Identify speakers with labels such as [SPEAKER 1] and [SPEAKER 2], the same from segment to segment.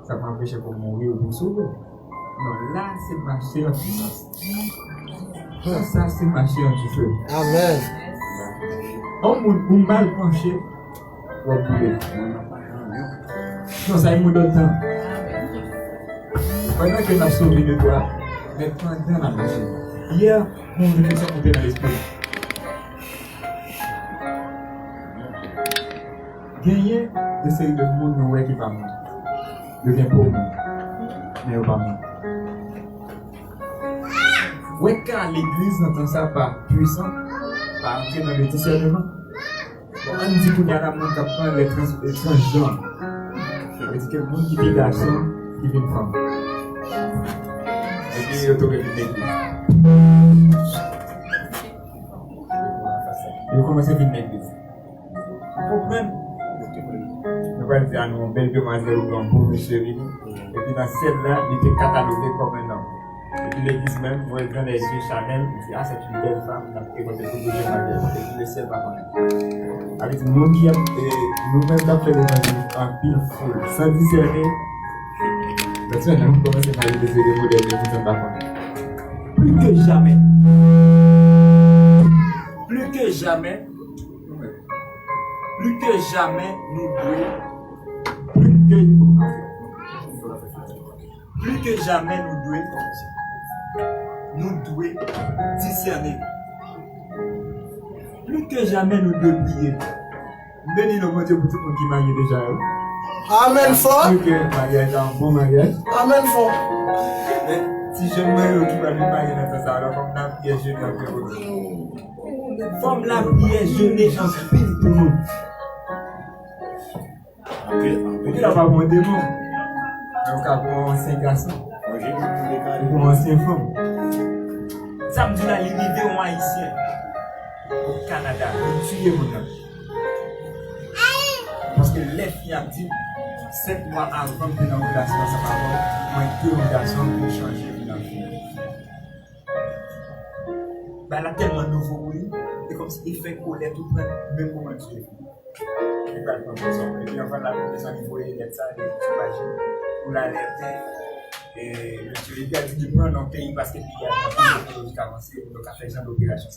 [SPEAKER 1] ça va empêcher pour mourir ou pour sauver. Non, là, c'est marcher en puissance. Ça, c'est marcher en du feu.
[SPEAKER 2] Amen.
[SPEAKER 1] On mal penché, on va brûler. Non, ça y est, donne temps. Pendant que nous avons sauvé de toi, mais pendant la machine. Hier, mon réflexion montait dans l'esprit. Gagner de série de monde qui va mourir. Devient pauvre. Mais on va mourir. Ouais, quand l'église n'entend ça pas puissant, pas entrer dans le discernement. On dit qu'il y a un monde qui prend les transgenres. Ça veut dire que le monde qui est garçon, qui est une femme. Et puis il autorité de l'église. Il commence à venir l'église. Vous comprenez? Nous allons dire à nous, belle demoiselle ou un beau monsieur. Et puis dans celle-là, il était catalogué comme un homme. Et puis l'église même, vous voyez dans les yeux Chanel, il dit, ah, c'est une belle femme, il a pris votre couple de mariage, et puis le ciel va connaître. Avec le monde qui a, nous-mêmes, d'après l'évangile, en pile foule, sans discerner, maintenant, on commence à parler des éléments modernes, et vous en pas connaître. Plus que jamais, nous devons discerner. Plus que jamais, nous devons prier. Bénis le bon Dieu pour tout le monde qui marie déjà.
[SPEAKER 2] Amen fort.
[SPEAKER 1] Plus que mariage, un bon mariage.
[SPEAKER 2] Amen fort.
[SPEAKER 1] Mais si je me marie qui va lui marier dans ça, alors comme la prière, je n'ai pas. Comme la prière, je n'ai en spirit pour nous. Il n'a pas bon démon. Donc, avant ancien garçon. Ou ancien femme. Ça me dit là, les vidéos haïtiens au Canada, ils tuent mon homme. Parce que les filles ont dit 7 mois avant de dans la relation, ça va avoir moins que garçon pour changer la vie. Ben là, tellement nouveau, oui. C'est comme si il fait colère tout près, même pour mentir. Et pas de compétition. Et puis, enfin, la compétition, il faut aider ça, les images, pour l'alerter. Et le tueur, il a dit de prendre un pays parce qu'il y a une technologie avancée, donc à faire genre d'opération.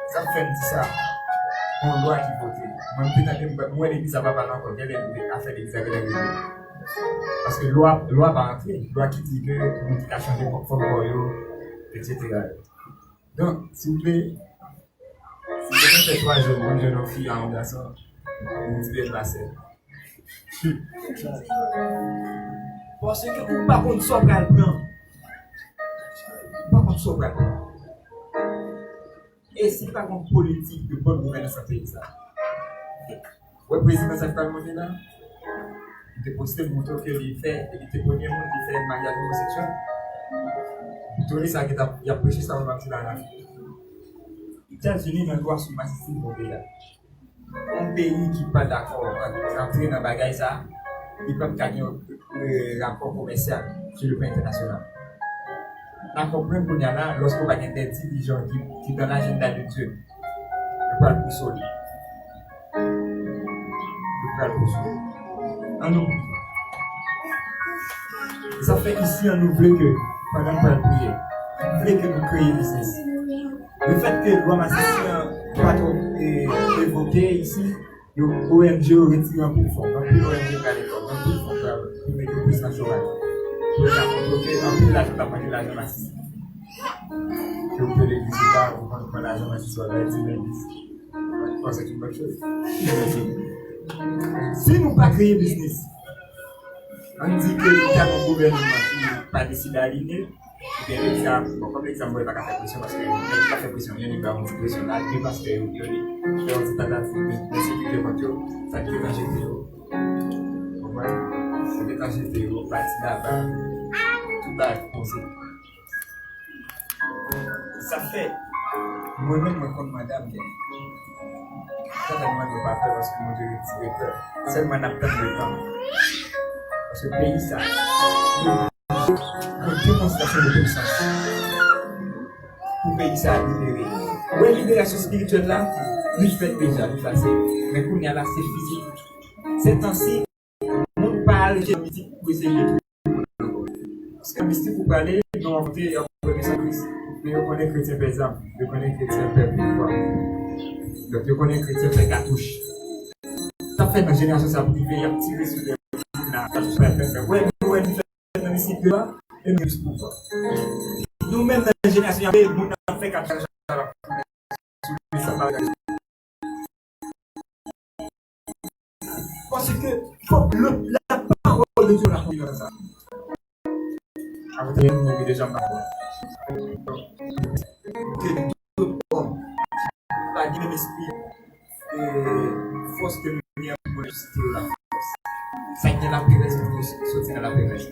[SPEAKER 1] Ça fait dit ça. On doit qui voter. Moi, l'église, ça va pas encore. Il y a des affaires d'église avec l'église. Parce que loi va entrer. Loi qui dit que nous devons changer pour royaume, etc. Donc, s'il vous plaît, si quelqu'un fait 3 jours, une jeune fille en garçon, vous devez passer. Parce que vous par contre ça va dedans. Par contre ça va dedans. Et c'est pas une politique de bonne gouvernance en pays ça. Le président ça fait monter là. Il te posté pour montrer qu'il fait, il était premier monde qui fait mariage homosexuel. Vous tournez ça qu'il a prêché ça au maxi dans la vie. Les États-Unis ont le droit sur massif pour pays là. Un pays qui n'est pas d'accord entrer dans le bagage ça. Ils peuvent gagner un rapport commercial sur le plan international. La comprendre qu'on y a là, lorsqu'on va gagner des dirigeants qui dans l'agenda de Dieu, le parle pour sauver. Le parle pour sauver. En nous. Ça fait ici, on nous veut que, pendant qu'on va prier, on veut que nous créions business. Le fait que le roi soit évoqué ici, l'ONG retire un peu de fonds. Donc, l'ONG va aller comme un peu de fonds pour mettre plus dans le chômage. Pour un peu l'argent, t'as pas de l'argent massif. Que vous pouvez l'église là, vous prenez l'argent massif sur la l'église. Je pense que c'est une bonne chose. Si nous pas créer business, on dit que nous avons un gouvernement qui n'est pas décidé à aligner. Comme l'exemple, il n'y a pas faire pression parce qu'il n'y a pas fait pression, il n'y a pas de pression là, parce que il y a des tentatives de sécurité contre ça qui est en GTO. Vous voyez? C'est en GTO, parti là-bas, tout va être posé. Ça fait, moi-même, je compte madame, ça ne demande pas peur parce que moi je retire peur. Seulement, on a peur de temps. Parce que le pays, ça. Une démonstration de puissance pour payer ça à libérer. Oui, libération spirituelle là, nous faisons déjà, nous faisons. Mais pour nous là, c'est physique. C'est ainsi, le monde pas mal qui est mythique pour essayer de parce que mystique pour parler, nous avons fait un premier Christ. Mais on connaît chrétien par exemple, on connaît chrétien par pouvoir. Donc on connaît chrétien par cartouche. Ça fait une génération ça pour vivre un petit peu sur les cartouches par faire. Ouais, nous on fait dans les sites là et nous pour pouvoir. Nous-mêmes dans la génération, nous avons fait cartouche sur les sabbats. Parce que la parole de Dieu l'a conduit dans ça. Avec nous, déjà parole. Que tout homme, la divine esprit, force de lumière pour ressusciter la force. Ça qui est la péresse pour sortir de la péresse.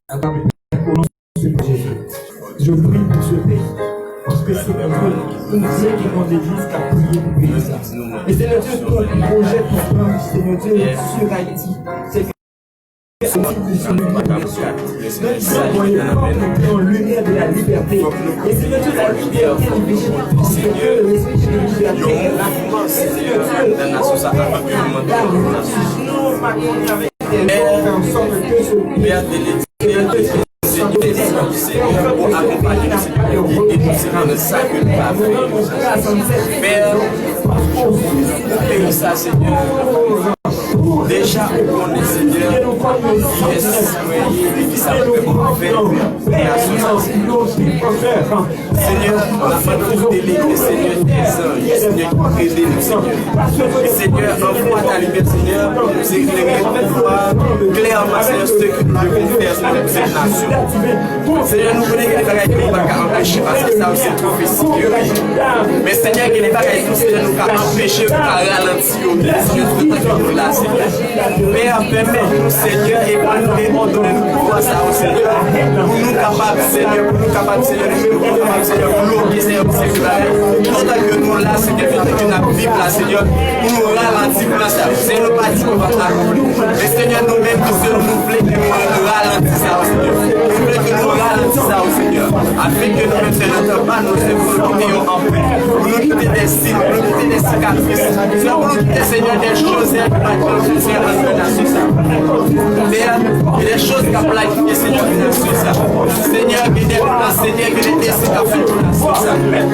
[SPEAKER 1] Alors, au nom de Jésus, je prie pour ce pays. Parce que c'est un Dieu qui prend l'église qui a prié pour payer ça. Et c'est le Dieu qui projette pour prendre, c'est le Dieu sur Haïti. C'est le Dieu en lumière de la liberté. Et c'est le Dieu de la liberté qui vit. C'est le Dieu de l'esprit de liberté est là. Et c'est le Dieu de la société. Nous marquons avec des gens en sorte que ce Seigneur, pour accompagner le Seigneur et nous Seigneur ne sacrifions pas. Père, et ça Seigneur, déjà on est Seigneur, qui savent comment faire Seigneur, on a pas de délégué, Seigneur, des Seigneur, qui aider nous, Seigneur. Seigneur, envoie ta lumière, Seigneur, pour nous éclairer, pour voir clairement, Seigneur, ce que nous devons faire sur cette nation. Seigneur, nous connaissons que les bagages qui ne vont pas empêcher, parce que ça aussi prophétie. Mais Seigneur, que les bagages qui nous vont empêcher, nous ralentir, Seigneur, tout le temps que nous là, Seigneur. Père, permets-nous, Seigneur, et pour nous ordonner nous pouvoir ça au Seigneur. Pour nous capables, Seigneur, pour nous capables, Seigneur, pour nous capables, Seigneur, pour nous, Seigneur, pour pendant que nous là, Seigneur, pendant que nous vivons là, Seigneur, pour nous ralentir pour ça. Seigneur, nous pas dit qu'on va accomplir. Mais Seigneur, nous-mêmes, nous voulons que nous ralentir ça au Seigneur. Nous voulons que nous ralentir ça au Seigneur. Afin que nous-mêmes, Seigneur, ne pas nous quitter en paix. Pour nous quitter des signes, pour nous quitter des cicatrices. Pour nous quitter, Seigneur, des choses qui ont Seigneur, dans ça. Père, il y a des choses qui ont planifié, Seigneur, sur ça. Seigneur, il y a des plans, Seigneur, il y a des décisions qui ont fait sur ça.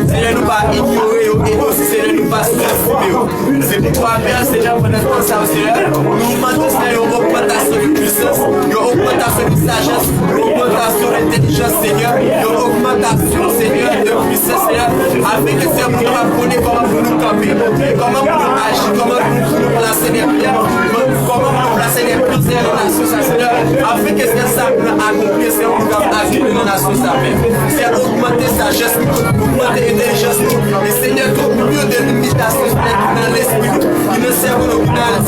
[SPEAKER 1] Seigneur, nous pas ignorer et aussi, Seigneur, nous pas sous-estimer. C'est pourquoi, Père, Seigneur, pendant tout ça, Seigneur, nous demandons, Seigneur, une augmentation de puissance, une augmentation de sagesse, une augmentation d'intelligence, Seigneur, une augmentation, Seigneur, de puissance, Seigneur, afin que, Seigneur, nous connaissons comment nous camper, comment nous agir, comment nous placer les pierres, comment nous placer les pierres dans la société, Seigneur, afin que ça peut accomplir, Seigneur, nous agir dans la société. C'est augmenter sagesse, augmenter intelligence, et Seigneur, tout mieux de limitation dans l'esprit, qui ne sert pas dans la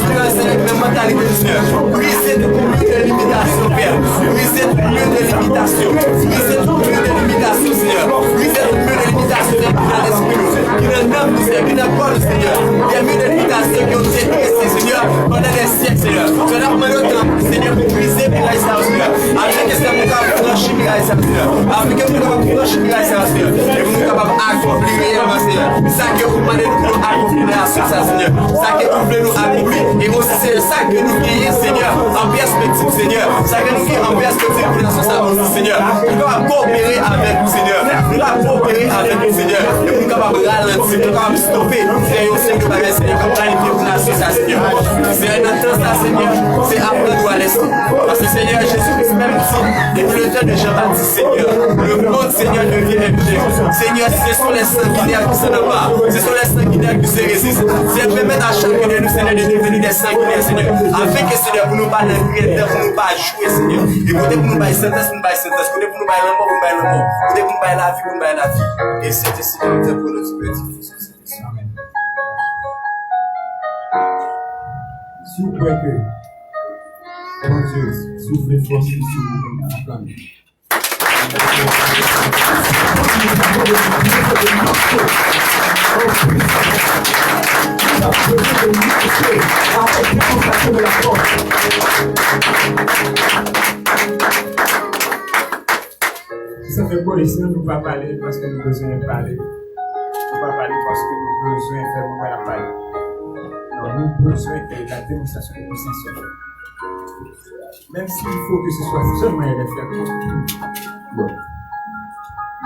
[SPEAKER 1] mentalité, Seigneur. Briser tout mieux de limitation, Père. Briser tout mieux de limitation. Briser tout mieux de limitation, Seigneur. Briser tout mieux de limitation dans l'esprit, qui ne nomme, Seigneur, qui n'a pas le Seigneur. Il y a mieux de limitation qui ont été dressées, Seigneur, pendant des siècles, Seigneur. Je leur demande autant, Seigneur, pour briser les ça, Seigneur. Afin que ça nous capable franchir les ça, Seieur. Afin que nous capable franchir les ça, Seieur. Et nous capable accomplir réellement, Seigneur. Ça que vous demandez de nous accomplir la ça, Seigneur. Ça que vous voulez nous accomplir. Et aussi, c'est ça que nous gagnons, Seigneur, en perspective, Seigneur. Ça que nous gagnons en perspective pour la société, Seigneur. Nous devons coopérer avec vous, Seigneur. Nous devons coopérer avec vous, Seigneur. Et nous capables de ralentir, nous capables de stopper. C'est aussi que nous Seigneur, comme planifié pour la société, Seigneur. C'est un temps, ça, Seigneur. C'est après nous à l'esprit. Parce que, Seigneur, Jésus-Christ, même si, depuis le temps de Jean-Baptiste, Seigneur, le monde, Seigneur, devient impur. Seigneur, ce sont les sanguinaires qui se ne pas. Ce sont les sanguinaires qui se résistent. C'est permettre à chacun de nous, Seigneur, de devenir des sanguinaires, Seigneur. Afin que, Seigneur, pour nous pas l'imprimer, pour nous pas jouer, Seigneur. Et côté pour nous pas sentence, pour nous pas sentence. Côté pour nous pas l'amour, pour nous pas l'amour. Côté pour nous pas la vie, pour nous pas la vie. Et c'est ici que nous te pour notre petit fils. Amen. Si vous croyez que, mon Dieu, soufflez fort sur vous, acclamez. Ça fait quoi ici, nous ne pas parler parce que nous besoin de parler. Nous ne pas parler parce que nous besoin de faire moins la parler. Non, nous besoin de la démonstration de puissance. Même s'il faut que ce soit seulement un effet pour bon,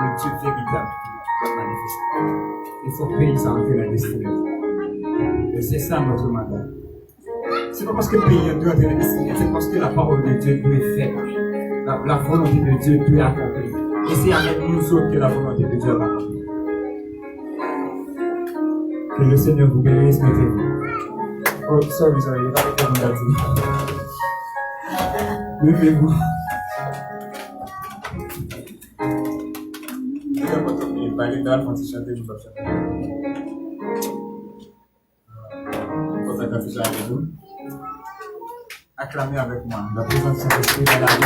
[SPEAKER 1] le Dieu véritable va manifester. Il faut payer ça en la destinée. Et c'est ça notre mandat. C'est pas parce que le pays doit être destinée, c'est parce que la parole de Dieu doit être faite. La volonté de Dieu doit être accomplie. Et c'est avec nous autres que la volonté de Dieu va accomplir. Que le Seigneur vous bénisse, mettez-vous. Oh, sorry, il va être comme on a dit. Levez-vous. Il va aller dans le fond, si chanter, je vais chanter. Quand on a fait ça avec vous, acclamez avec moi. La présence de Saint-Esprit dans la vie de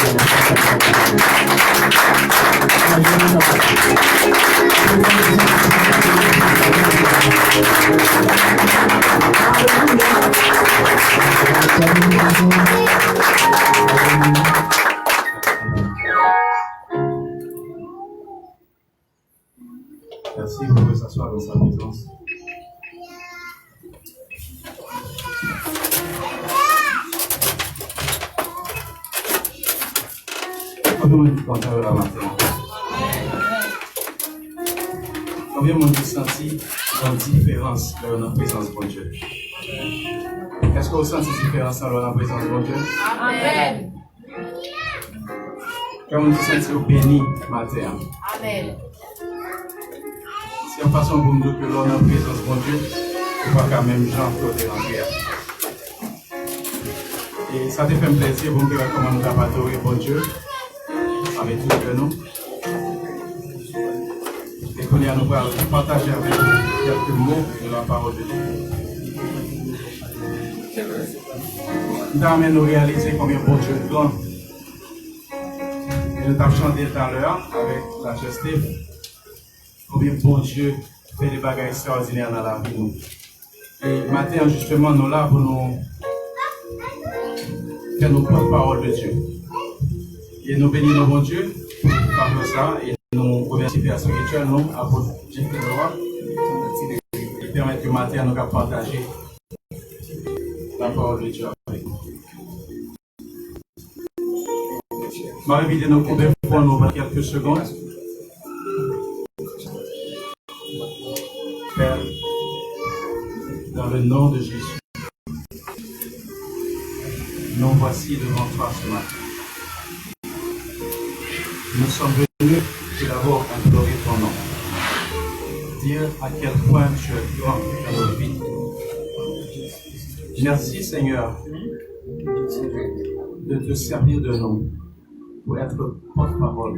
[SPEAKER 1] merci, vous pouvez s'asseoir dans sa présence. Combien de monde la matin? Combien de monde senti une différence dans la présence de Dieu? Est-ce que vous sentez une différence dans la présence de Dieu?
[SPEAKER 3] Amen.
[SPEAKER 1] Quand vous sentez béni matin?
[SPEAKER 3] Amen.
[SPEAKER 1] C'est une façon pour nous que l'on a la présence de Dieu, on va quand même Jean flotter en terre. Et ça te fait un plaisir pour nous comment nous avons adoré bon Dieu avec tout que nous. Et qu'on nous va partager avec vous quelques mots de la parole de Dieu. Nous avons nous réaliser combien bon Dieu est grand. Et nous avons chanté tout à l'heure avec la chasté. Combien bon Dieu fait des bagages extraordinaires dans la vie. Nous. Et maintenant, justement, nous là pour nous faire nos propres paroles de Dieu. Et nous bénissons bon Dieu par ça et nous remercions Père spirituel, nous, apôtre Jim Fédora, et permettre que matin nous partager la parole de Dieu avec nous. Je vais inviter nos combien pour nous quelques secondes. Père, dans le nom de Jésus, nous voici devant toi ce matin. Nous sommes venus tout d'abord implorer ton nom, dire à quel point tu es grand dans nos vies. Merci Seigneur de te servir de nous pour être porte-parole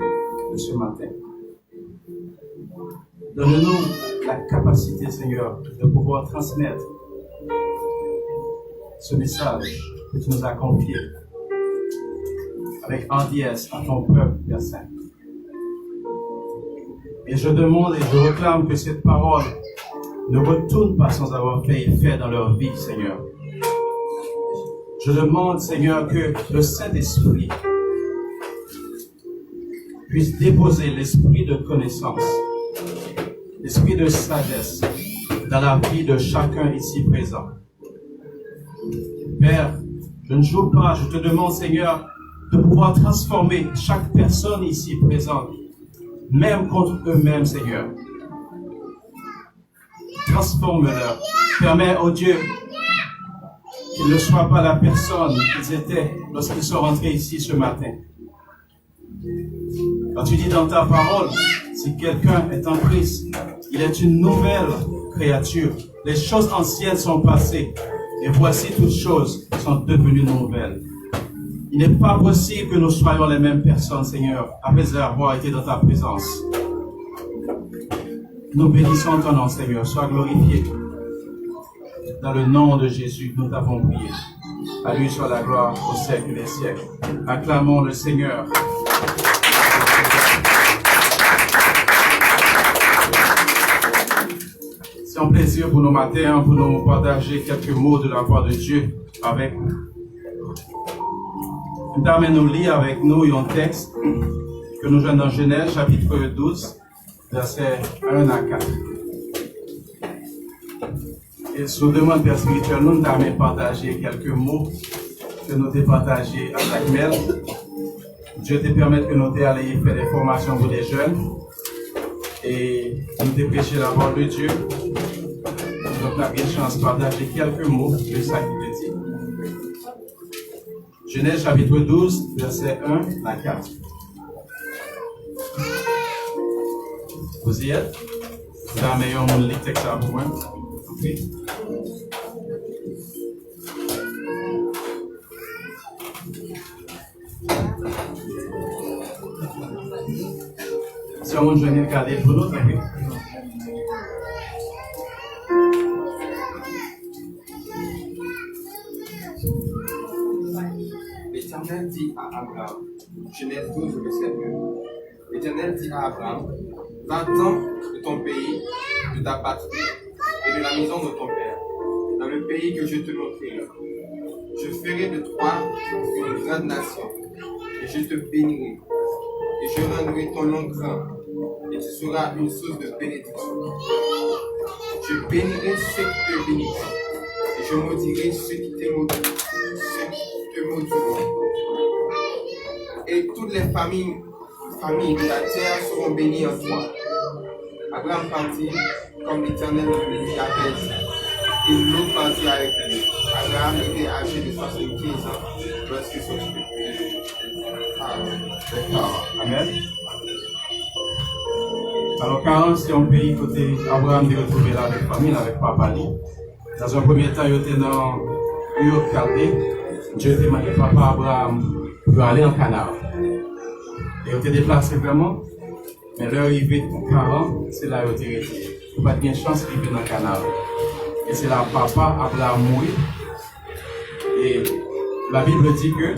[SPEAKER 1] de ce matin. Donne-nous la capacité, Seigneur, de pouvoir transmettre ce message que tu nous as confié avec hardiesse à ton peuple, Père Saint. Et je demande et je réclame que cette parole ne retourne pas sans avoir fait effet dans leur vie, Seigneur. Je demande, Seigneur, que le Saint-Esprit puisse déposer l'esprit de connaissance, l'esprit de sagesse dans la vie de chacun ici présent. Père, je ne joue pas, je te demande, Seigneur, de pouvoir transformer chaque personne ici présente, même contre eux-mêmes, Seigneur. Transforme-leur. Permets, oh Dieu, qu'ils ne soient pas la personne qu'ils étaient lorsqu'ils sont rentrés ici ce matin. Quand tu dis dans ta parole, si quelqu'un est en Christ, il est une nouvelle créature. Les choses anciennes sont passées, et voici toutes choses sont devenues nouvelles. Il n'est pas possible que nous soyons les mêmes personnes, Seigneur, après avoir été dans ta présence. Nous bénissons ton nom, Seigneur. Sois glorifié. Dans le nom de Jésus, nous t'avons prié. À lui soit la gloire au siècle des siècles. Acclamons le Seigneur. C'est un plaisir pour nos matins, pour nous partager quelques mots de la part de Dieu avec vous. Nous lire avec nous un texte que nous jouons dans Genèse, chapitre 12, versets 1 à 4. Et sous demande Père spirituel, nous avons partagé quelques mots
[SPEAKER 3] que nous t'ai partagé à Jacmel. Dieu te permette que nous t'ayons fait des formations pour les jeunes et nous t'ai prêché la parole de Dieu. Donc, on a eu une chance de partager quelques mots de ça qui te dit. Genèse chapitre 12, verset 1 à 4. Vous y êtes? C'est la meilleure monde de texte pour moi. Okay. Si on veut regarder pour nous, oui.
[SPEAKER 4] L'Éternel dit à Abraham, Genèse 12, verset 1. L'Éternel dit à Abraham, va-t'en de ton pays, de ta patrie et de la maison de ton père, dans le pays que je te montrerai. Je ferai de toi une grande nation, et je te bénirai, et je rendrai ton nom grand, et tu seras une source de bénédiction. Je bénirai ceux qui te béniront, et je maudirai ceux qui te maudiront. Et toutes les familles de la terre seront bénies en toi. Abraham partit comme l'Éternel lui avait dit. Et Lot partit avec lui. Abraham était âgé de 75 ans lorsqu'il sortit de pays.
[SPEAKER 3] Amen. Alors, 40, c'est un pays côté Abraham de retrouver là avec famille, avec papa. Dans un premier temps, il était dans Ur Chaldée. Dieu était demandé papa Abraham pour aller en Canaan. Et il était déplacé vraiment. Mais leur arrivée de 40, c'est là où il était resté. Il n'y a pas de chance qu'il vienne dans le Canaan. Et c'est là papa Abraham mourit. Et la Bible dit que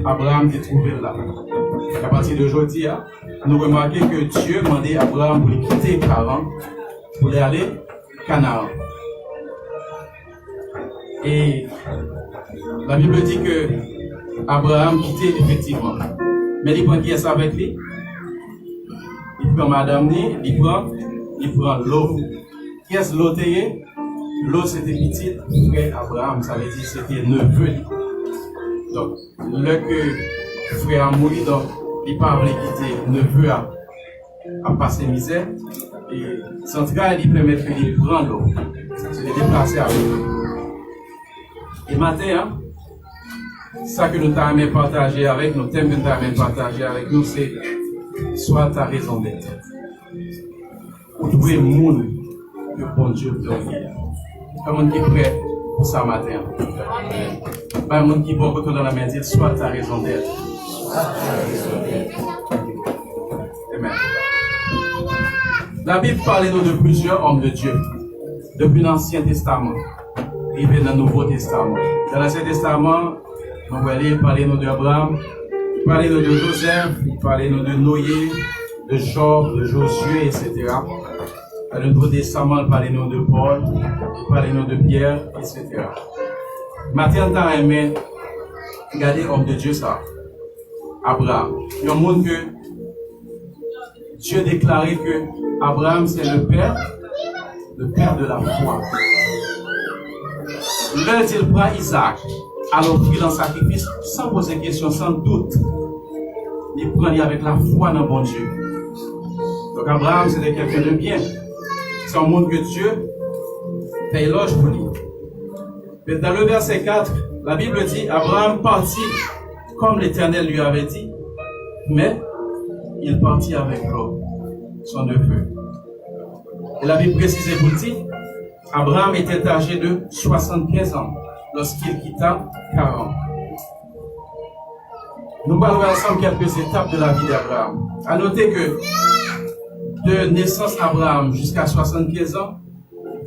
[SPEAKER 3] Abraham est trouvé là. Et à partir d'aujourd'hui, nous remarquons que Dieu demandait à Abraham pour quitter Haran pour aller au Canaan. Et la Bible dit que Abraham quittait effectivement. Mais il prend qui est ça avec lui? Il prend madame ni, il prend l'eau. Qui est-ce l'eau? L'eau c'était petit, frère Abraham, ça veut dire c'était neveu. Donc, le que frère a mouru, donc il pas voulu quitter neveu à passer misère. Et son travail il permet qu'il prenne l'eau. C'est de déplacer avec lui. Et maintenant, ça que nous avons partagé avec nous, thème que nous avons partagé avec nous, c'est soit ta raison d'être. Ou trouver le monde que bon Dieu donne. Un monde qui est prêt pour ça matin. Pas un monde qui est bon dans la main, dire soit ta raison d'être. Amen. La Bible parle nous de plusieurs hommes de Dieu, depuis l'Ancien Testament, et dans le Nouveau Testament. Dans l'Ancien Testament, nous voyons parler nous d'Abraham, parler nous de Joseph, parler nous de Noé, de Job, de Josué, etc. Dans le Nouveau Testament, parler nous de Paul, parler nous de Pierre, etc. Maintenant, on a aimé regarder l'homme de Dieu, ça. Abraham. Il y a un monde que Dieu déclarait que Abraham, c'est le père de la foi. L'un il prend Isaac, alors qu'il en sacrifice, sans poser question, sans doute. Il prend avec la foi dans bon Dieu. Donc Abraham, c'était quelqu'un de bien. C'est un monde que Dieu fait éloge pour lui. Mais dans le verset 4, la Bible dit, Abraham partit comme l'Éternel lui avait dit, mais il partit avec Lot, son neveu. Et la Bible précise pour dire, Abraham était âgé de 75 ans lorsqu'il quitta Haran. Nous parlons ensemble quelques étapes de la vie d'Abraham. À noter que de naissance d'Abraham jusqu'à 75 ans,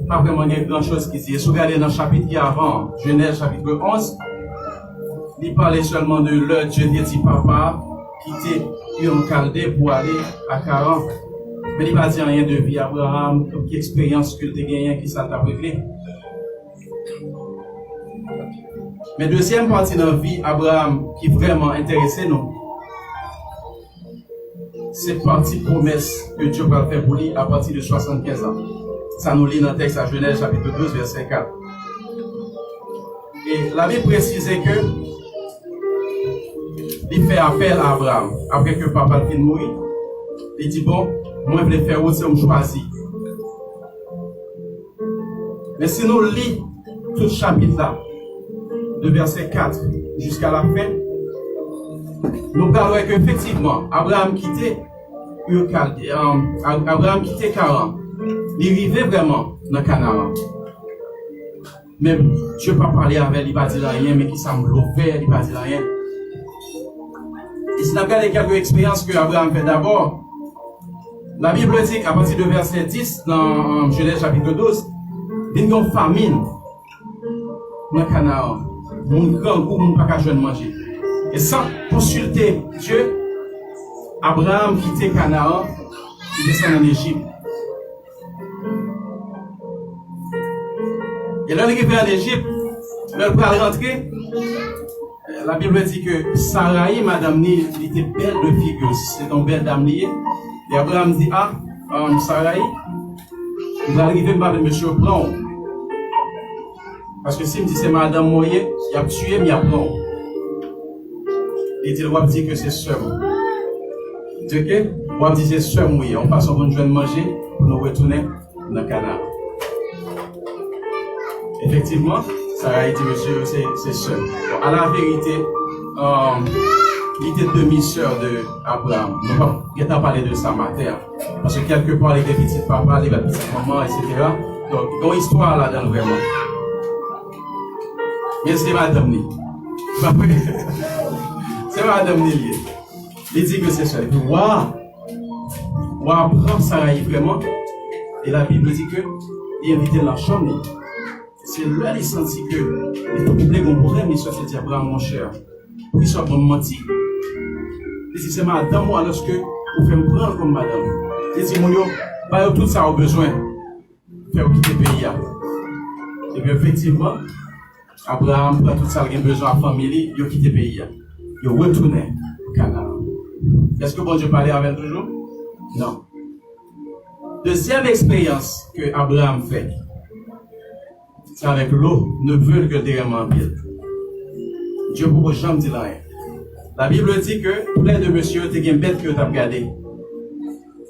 [SPEAKER 3] pas vraiment grand chose qui dit. Si vous regardez dans le chapitre qui est avant, Genèse chapitre 11, il parlait seulement de l'heure Dieu dit papa quitter Ur Chaldée pour aller à Haran. Mais il ne va dire rien de vie Abraham, quelle expérience que tu as gagnée qui ça t'a révélé. Mais deuxième partie de la vie Abraham qui vraiment intéressait nous, c'est partie promesse que Dieu va faire pour lui à partir de 75 ans. Ça nous lit dans le texte à Genèse chapitre 12 verset 4. Et la Bible précisait que il fait appel à Abraham. Après que papa est mort, il dit bon, moi je vais faire aussi, je choisis. Mais si nous lisons tout le chapitre là, de verset 4 jusqu'à la fin, nous parlons qu'effectivement, Abraham quittait Charan. Il vivait vraiment dans Canaan. Même Dieu n'a pas parlé avec lui, il n'a pas dit rien, mais qui semble ouvert, il n'a pas dit rien. Et si nous regardons quelques expériences que Abraham fait d'abord, la Bible dit qu'à partir de verset 10, dans Genèse chapitre 12, il y a une famine dans Canaan. Mon grand goût, mon pas qu'à manger. Et sans consulter Dieu, Abraham quittait Canaan, il descend en Égypte. Et là, il est en Égypte, là, il va rentrer. La Bible dit que Sarai, madame Ni, elle était belle de figure, c'est une belle dame liée. Et Abraham dit, Sarai, vous arrivez par le monsieur Blanc. Parce que si me dit c'est madame Moye, il a tué, mais il a Blanc. Il dit, le roi dit que c'est sœur. Ok? Le roi dit c'est sœur Moye. On passe en bonne journée de manger pour nous retourner dans le Canaan. Effectivement, Sarai dit, monsieur, c'est sœur. Bon, à la vérité, il était demi-sœur d'Abraham. Nous ne pouvons pas parler de sa mère. Parce que quelque part, il était petit papa, il était petit maman, etc. Donc, il y a une histoire là-dedans vraiment. Mais c'est madame Ni. C'est madame Ni. Il dit que c'est ça. Il dit, waouh! Waouh, prend Sarai vraiment. Et la Bible dit que il invitait dans la chambre. C'est là qu'il sentit que il faut couper mon problème, il soit dit Abraham, mon cher. Pour qu'il soit bon menti. Il dit, c'est madame, moi, lorsque vous faites me prendre comme madame. Il dit, mon yo, pas tout ça au besoin. Faire quitter le pays. Et bien, effectivement, Abraham prend tout ça, il a besoin de la famille, il a quitté le pays. Il a retourné au Canada. Est-ce que bon Dieu parlait avec toujours? Non. Deuxième expérience que Abraham fait, c'est avec l'eau, ne veut que derrière ville. Dieu ne peut jamais dire rien. La Bible dit que plein de monsieur, tu as une bête que tu as regardé.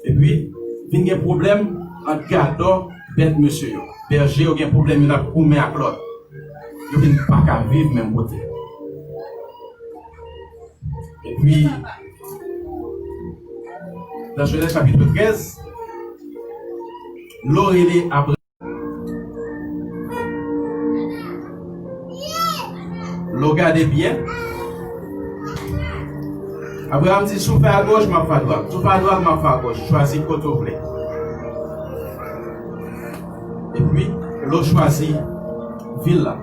[SPEAKER 3] Et puis, il y a un problème en gardant bête monsieur. Berger, il y a un problème, il a coupé à l'autre. Il n'y a pas qu'à vivre même côté. Et puis, dans Genèse chapitre 13, l'eau est Abraham. L'eau regardez bien. Abraham dit, souffle à gauche, ma femme à droite. Souffle à droite, ma femme à gauche. Choisis côté où vous voulez. Et puis, l'eau choisit ville là.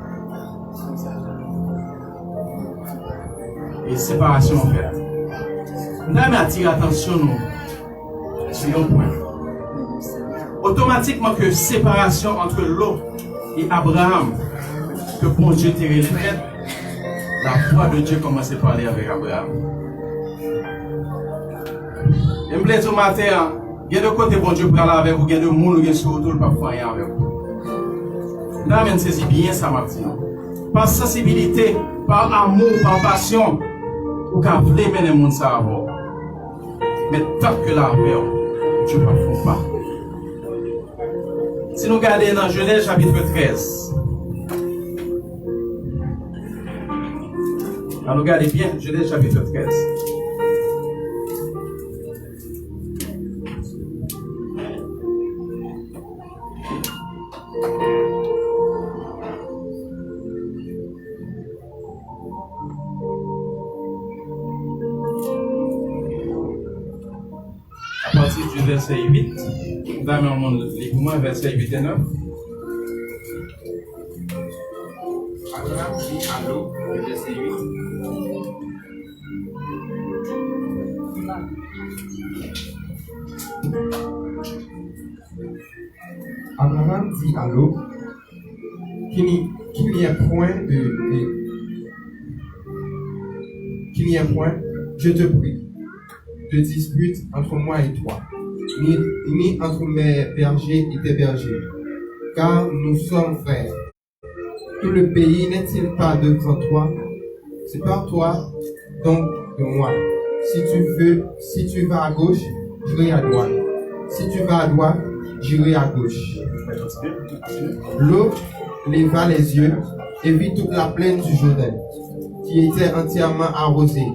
[SPEAKER 3] Et séparation en fait. Nous avons attiré l'attention sur un point. Automatiquement que séparation entre l'eau et Abraham, que bon Dieu t'a révélé, la foi de Dieu commence à parler avec Abraham. Et je me dis au matin, il y a de côté bon Dieu parle avec vous, il y a de monde qui sont autour, pas faire avec vous. Là, je saisis bien ça, Martin. Par sensibilité, par amour, par passion, vous pouvez mener le monde ça avant. Mais tant que la paix, Dieu ne fait pas. Si nous regardons dans Genèse chapitre 13, alors regardez bien, Genèse chapitre 13. À partir du verset 8, dans mon monde, livre-moi, verset 8 et 9.
[SPEAKER 4] Abraham dit à l'eau, verset 8. Abraham dit à l'eau qu'il n'y ait point, je te prie, de dispute entre moi et toi, ni entre mes bergers et tes bergers, car nous sommes frères. tout le pays n'est-il pas devant toi? Sépare-toi donc de moi. Si tu vas à gauche, j'irai à droite. Si tu vas à droite, j'irai à gauche. L'eau leva les yeux et vit toute la plaine du Jourdain, qui était entièrement arrosée,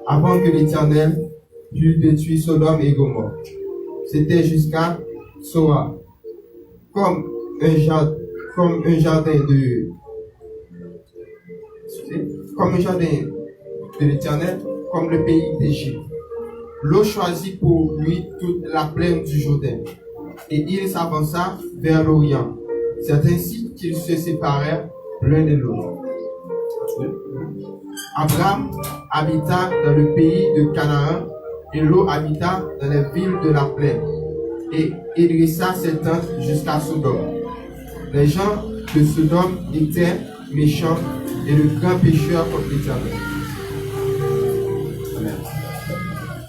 [SPEAKER 4] avant que l'Éternel eût détruit Sodome et Gomorrhe. C'était jusqu'à Soa, comme un jardin de l'Éternel, comme le pays d'Égypte. L'eau choisit pour lui toute la plaine du Jourdain, et il s'avança vers l'Orient. C'est ainsi qu'ils se séparèrent l'un de l'autre. Abraham habita dans le pays de Canaan, et Lot habita dans les villes de la plaine, et il dressa ses tentes jusqu'à Sodome. Les gens de Sodome étaient méchants et de grands pécheurs contre l'Éternel.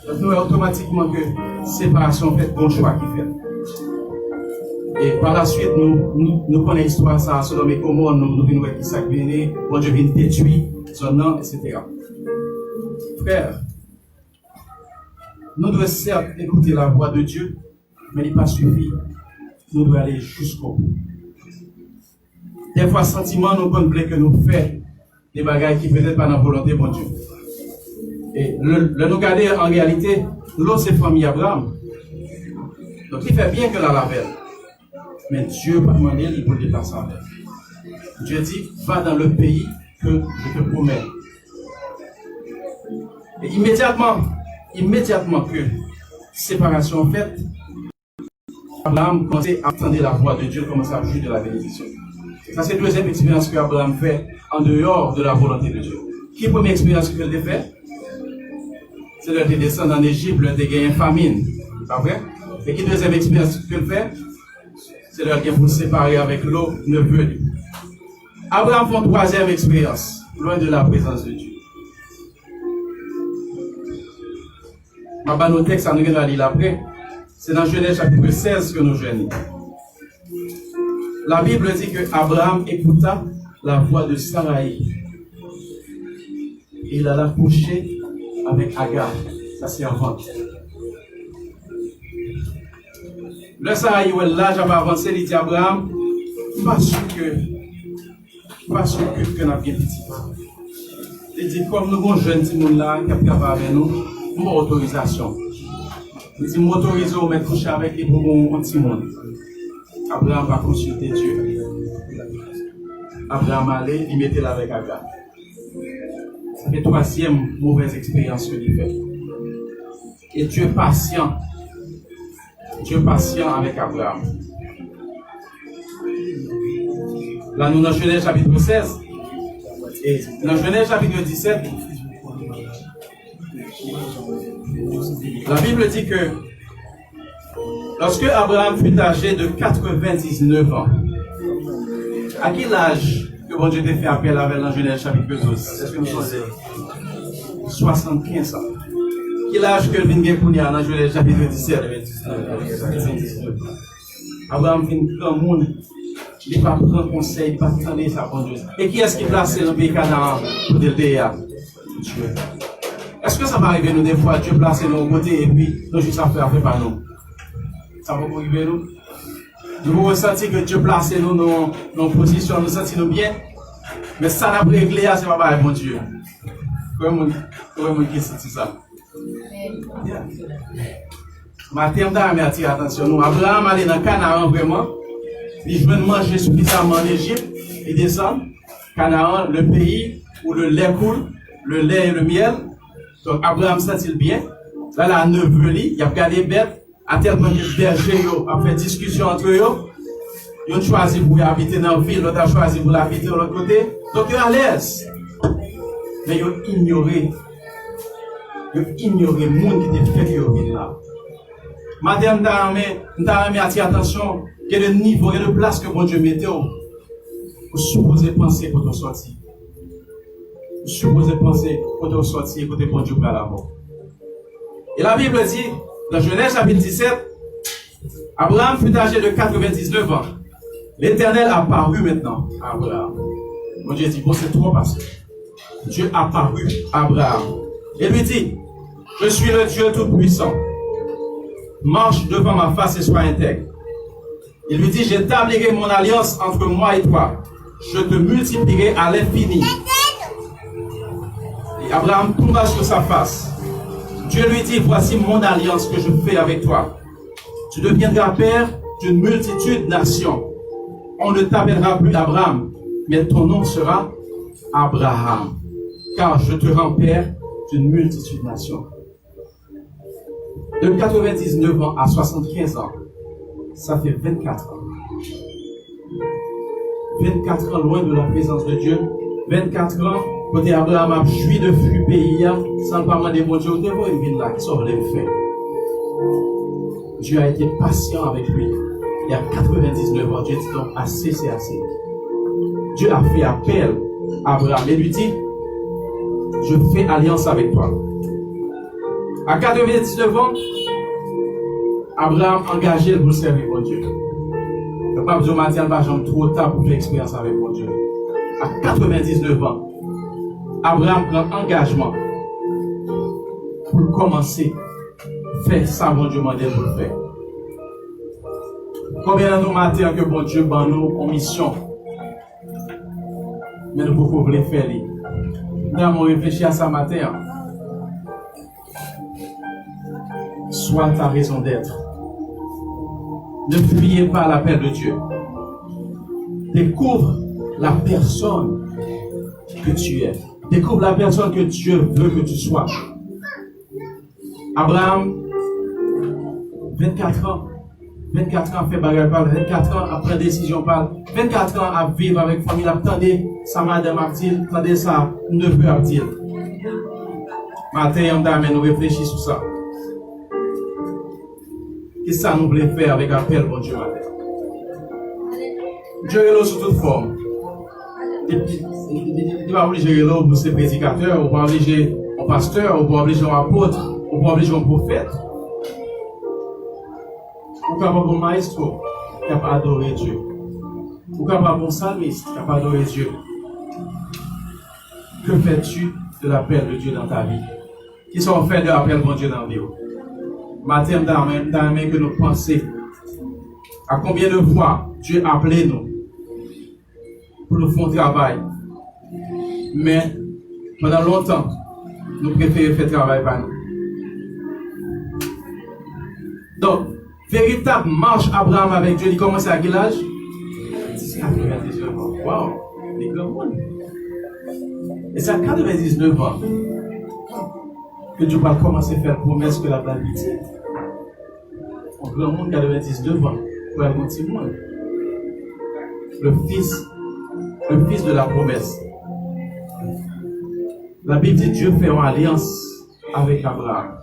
[SPEAKER 3] Donc nous automatiquement que séparation fait bon choix qui fait. Et par la suite, nous connaissons l'histoire ça, Sodome et Gomorrhe, nous venons qui s'est béni, bon Dieu vient détruire son nom, etc. Frère, nous devons certes écouter la voix de Dieu, mais il n'est pas suffi. Nous devons aller jusqu'au bout. Des fois, sentiment nous connaissons que nous faisons des bagages qui peut-être pas dans la volonté de mon Dieu. Et le nous garder en réalité, l'eau c'est famille Abraham. Donc il fait bien que la lavelle. Mais Dieu va demander, il peut déplacer avec. Dieu dit, va dans le pays que je te promets. Et immédiatement que séparation faite, Abraham commençait à entendre la voix de Dieu, commençait à jouir de la bénédiction. Ça, c'est la deuxième expérience que Abraham fait en dehors de la volonté de Dieu. Qui est la première expérience qu'il a fait? C'est de descendre en Égypte, de gagner une famine. Pas vrai? Et qui est la deuxième expérience qu'il fait? C'est de qu'il faut se séparer avec l'eau, neveu. Abraham fait une troisième expérience, loin de la présence de Dieu. Ma bonne texte, ça nous a lire après. C'est dans Genèse chapitre 16 que nous jeunes. La Bible dit que Abraham écouta la voix de Sarai. Il alla coucher avec Agar, sa servante. Le Sarai, où l'âge avait avancé, il dit à Abraham, pas sûr que nous avons bien petit. Il dit, comme nous avons un jeune petit monde là, qui a travaillé avec nous, nous avons autorisation. Il dit, nous autorisons à mettre coucher avec lui pour mon petit monde. Abraham va consulter Dieu. Abraham allait, il mettait là avec Agar. C'est la troisième mauvaise expérience que il fait. Et Dieu est patient. Dieu est patient avec Abraham. Là, nous dans Genèse chapitre 16. Et dans Genèse chapitre 17, la Bible dit que lorsque Abraham fut âgé de 99 ans, à quel âge que bon Dieu t'a fait appel avec dans Genèse chapitre 12? Est-ce que nous sommes 75 ans. Quel âge que le vient dans Genèse chapitre 17? Abraham vient grand monde, il ne va pas prendre conseil, il ne va pas attendre sa bonne Dieu. Et qui est-ce qui place dans le pays Canaan pour le pays? Dieu. Est-ce que ça va arriver nous des fois, Dieu place nos côtés et puis nous juste à faire par nous? Ça va arriver nous? Nous ressentons que Dieu place nous dans nos positions, nous sentons bien, mais ça n'a pas réglé, c'est pas pareil, mon Dieu. Comment qui sent ça? Matin, mais attirer attention. Nous, Abraham allait dans Canaan vraiment. Il veut manger suffisamment en Égypte et descend. Canaan, le pays où le lait coule, le lait et le miel. Donc Abraham sent-il bien. Là, la neveu, il a regardé bête. À tel point que le berger a fait discussion entre eux. Ils ont choisi pour habiter dans la ville, l'autre a choisi pour habiter de l'autre côté. Donc ils sont à l'aise. Mais ils ont ignoré. Ils ont ignoré le monde qui était fait là. Madame, nous avons attiré attention que le niveau et le place que bon Dieu mettait vous supposez penser quand on sortit. Vous supposez penser quand on sortit et quand bon Dieu à la mort. Et la Bible dit, dans Genèse chapitre 17, Abraham fut âgé de 99 ans. L'Éternel a paru maintenant à Abraham. Mon Dieu dit, bon, c'est trop passé. Dieu apparut à Abraham et lui dit, je suis le Dieu Tout-Puissant. Marche devant ma face et sois intègre. Il lui dit, j'établirai mon alliance entre moi et toi. Je te multiplierai à l'infini. Et Abraham tomba sur sa face. Dieu lui dit, voici mon alliance que je fais avec toi. Tu deviendras père d'une multitude de nations. On ne t'appellera plus Abraham, mais ton nom sera Abraham. Car je te rends père d'une multitude de nations. De 99 ans à 75 ans, ça fait 24 ans. 24 ans loin de la présence de Dieu. 24 ans, côté Abraham a joui de flux pays, sans pas demander mon Dieu, devant une ville là, qui sauve les faits. Dieu a été patient avec lui. Il y a 99 ans, Dieu dit donc, assez, c'est assez. Dieu a fait appel à Abraham et lui dit, je fais alliance avec toi. À 99 ans, Abraham engagé pour servir mon Dieu. Je ne pas besoin de matin, pas trop tard pour faire expérience avec mon Dieu. À 99 ans, Abraham prend engagement pour commencer à faire ça, mon Dieu m'a dit pour le faire. Combien de nous matin que bon Dieu ban nous en mission, mais nous pouvons le faire. Nous avons réfléchi à ça matin. Sois ta raison d'être. Ne fuyez pas l'appel de Dieu. Découvre la personne que tu es. Découvre la personne que Dieu veut que tu sois. Abraham, 24 ans. 24 ans fait bagarre parle. 24 ans après décision parle. 24 ans à vivre avec famille. Attendez, sa madame a-t-il. Attendez, sa neveu a-t-il. Matin, on nous réfléchir sur ça. Qu'est-ce que ça nous voulait faire avec l'appel, bon Dieu, matin? Dieu est là sous toute forme. Il n'est pas obligé de là pour ses prédicateurs, ou pas obligé un pasteur, ou pas obligé un apôtre, ou pas obligé un prophète. Ou capable un maestro qui a adoré Dieu. Ou capable un salmiste qui a adoré Dieu. Que fais-tu de l'appel de Dieu dans ta vie? Qui sont faits de l'appel de Dieu dans la vie? Matin, dans que nous pensons à combien de fois Dieu a appelé nous pour nous faire un travail. Mais pendant longtemps, nous préférons faire travail par nous. Donc, véritable marche Abraham avec Dieu, il commence à quel âge? 99 ans. Wow, les grands monde. Et c'est à 99 ans que Dieu va commencer à faire promesse que la validité. Un grand monde 99 ans pour un petit monde. Le fils de la promesse. La Bible dit Dieu fait une alliance avec Abraham.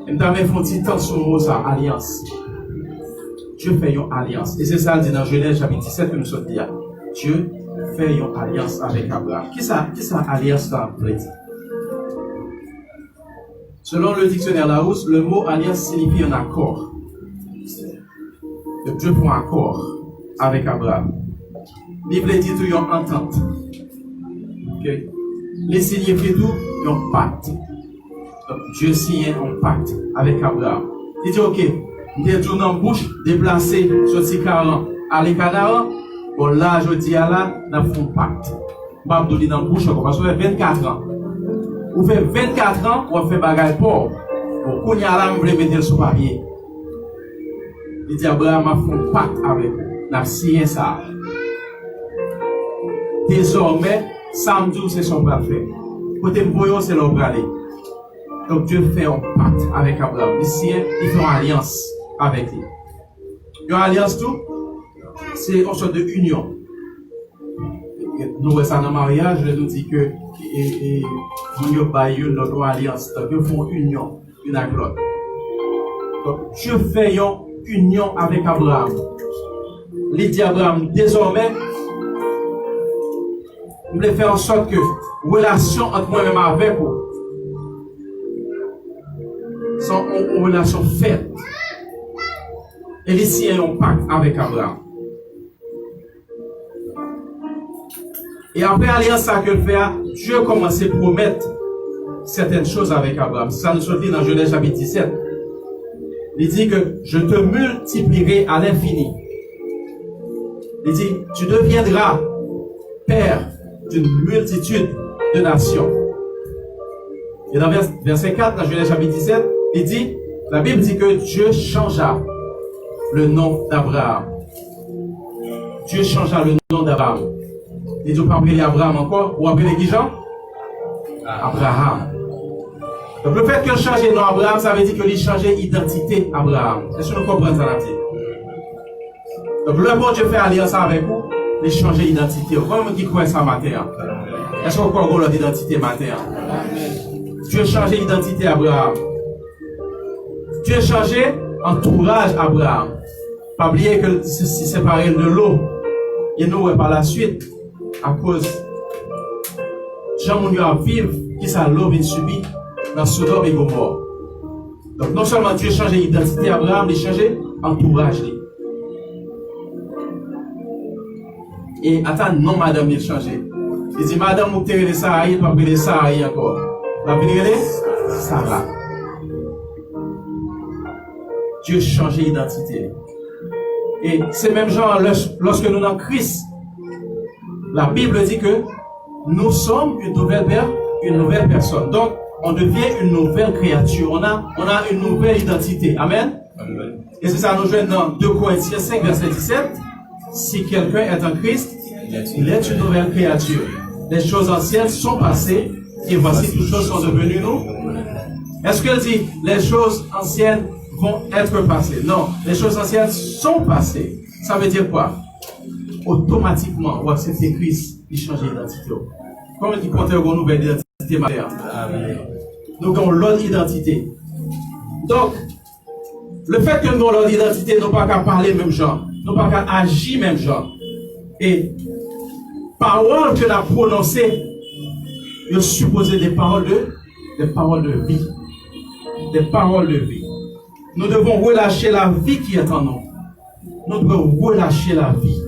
[SPEAKER 3] Et nous avons fait un petit temps sur le mot ça, alliance. Dieu fait une alliance. Et c'est ça dit dans Genèse chapitre 17 que nous sommes dit. Dieu fait une alliance avec Abraham. Qui ça alliance dans le dit? Selon le dictionnaire Larousse, le mot alliance signifie un accord. Dieu prend un accord avec Abraham. La Bible dit tout une entente. Okay. Les signifie tout un pacte. Donc, Dieu signe un pacte avec Abraham. Il dit ok, des jours dans la bouche, déplacé sur ces 40 à l'Écanaan. Bon là, je dis à là, nous avons un pacte. Pas de dans la bouche, parce qu'on fait 24 ans. Vous faites 24 ans, on fait bagaille pauvre. Bon, quand il y a là, vous voulez mettre sur papier. Il dit Abraham a fait un pacte avec vous. Nous avons signé ça. Désormais, samedi, c'est son bras fait. Côté voyons, c'est leur bras. Donc Dieu fait un pacte avec Abraham. Il signe, il fait une alliance avec lui. Une alliance, tout, c'est une sorte de union. Nous, ça dans le mariage, je nous dis que nous avons notre alliance. Donc, ils font union, une avec l'autre. Donc, Dieu fait une union avec Abraham. Il dit à Abraham, désormais, je voulais faire en sorte que la relation entre moi-même avec vous sont une relation faite. Et ici, il y a un pacte avec Abraham. Et après l'alliance ça que le fait, Dieu a commencé à promettre certaines choses avec Abraham. Ça nous dit dans Genèse chapitre 17. Il dit que je te multiplierai à l'infini. Il dit, tu deviendras père d'une multitude de nations. Et dans verset 4, dans Genèse chapitre 17, il dit, la Bible dit que Dieu changea le nom d'Abraham. Dieu changea le nom d'Abraham. Et Dieu pas appeler Abraham encore, ou appeler qui Jean? Abraham. Donc le fait qu'il change le nom Abraham, ça veut dire qu'il changeait l'identité Abraham. Est-ce que nous comprenons ça là-dessus? Donc le bon Dieu fait alliance avec vous, il change l'identité. Comment qui croit ça matin? Est-ce qu'on croit notre identité matin? Dieu a changé l'identité Abraham. Dieu a changé entourage Abraham. Pas oublier que c'est séparé de l'eau. Et nous, par la suite, à cause Jean Mouniou à vivre, qui ça l'eau vient subir dans Sodome et Gomorrhe. Donc non seulement Dieu a changé l'identité Abraham, il a changé entourage. Et attends, non, madame, il a changé. Il dit, madame, vous avez ça, il va appeler ça encore. Vous avez Sarah. Dieu a changé l'identité. Et c'est même genre, lorsque nous sommes en Christ, la Bible dit que nous sommes une nouvelle personne. Donc, on devient une nouvelle créature. On a une nouvelle identité. Amen. Amen. Et c'est ça, nous jouons dans 2 Corinthiens 5, verset 17. Si quelqu'un est en Christ, il est une nouvelle créature. Les choses anciennes sont passées et voici toutes choses sont devenues nous. Est-ce qu'elle dit les choses anciennes vont être passées? Non, les choses anciennes sont passées. Ça veut dire quoi? Automatiquement, on accepter Christ, il change d'identité. Comme il compte une nouvelle identité matérielle. Nous avons l'autre identité. Donc, le fait que nous avons l'autre identité, nous pas qu'à parler même genre, nous pas qu'à agir même genre. Et paroles que nous avons prononcées, nous supposons des paroles de vie. Des paroles de vie. Nous devons relâcher la vie qui est en nous. Nous devons relâcher la vie.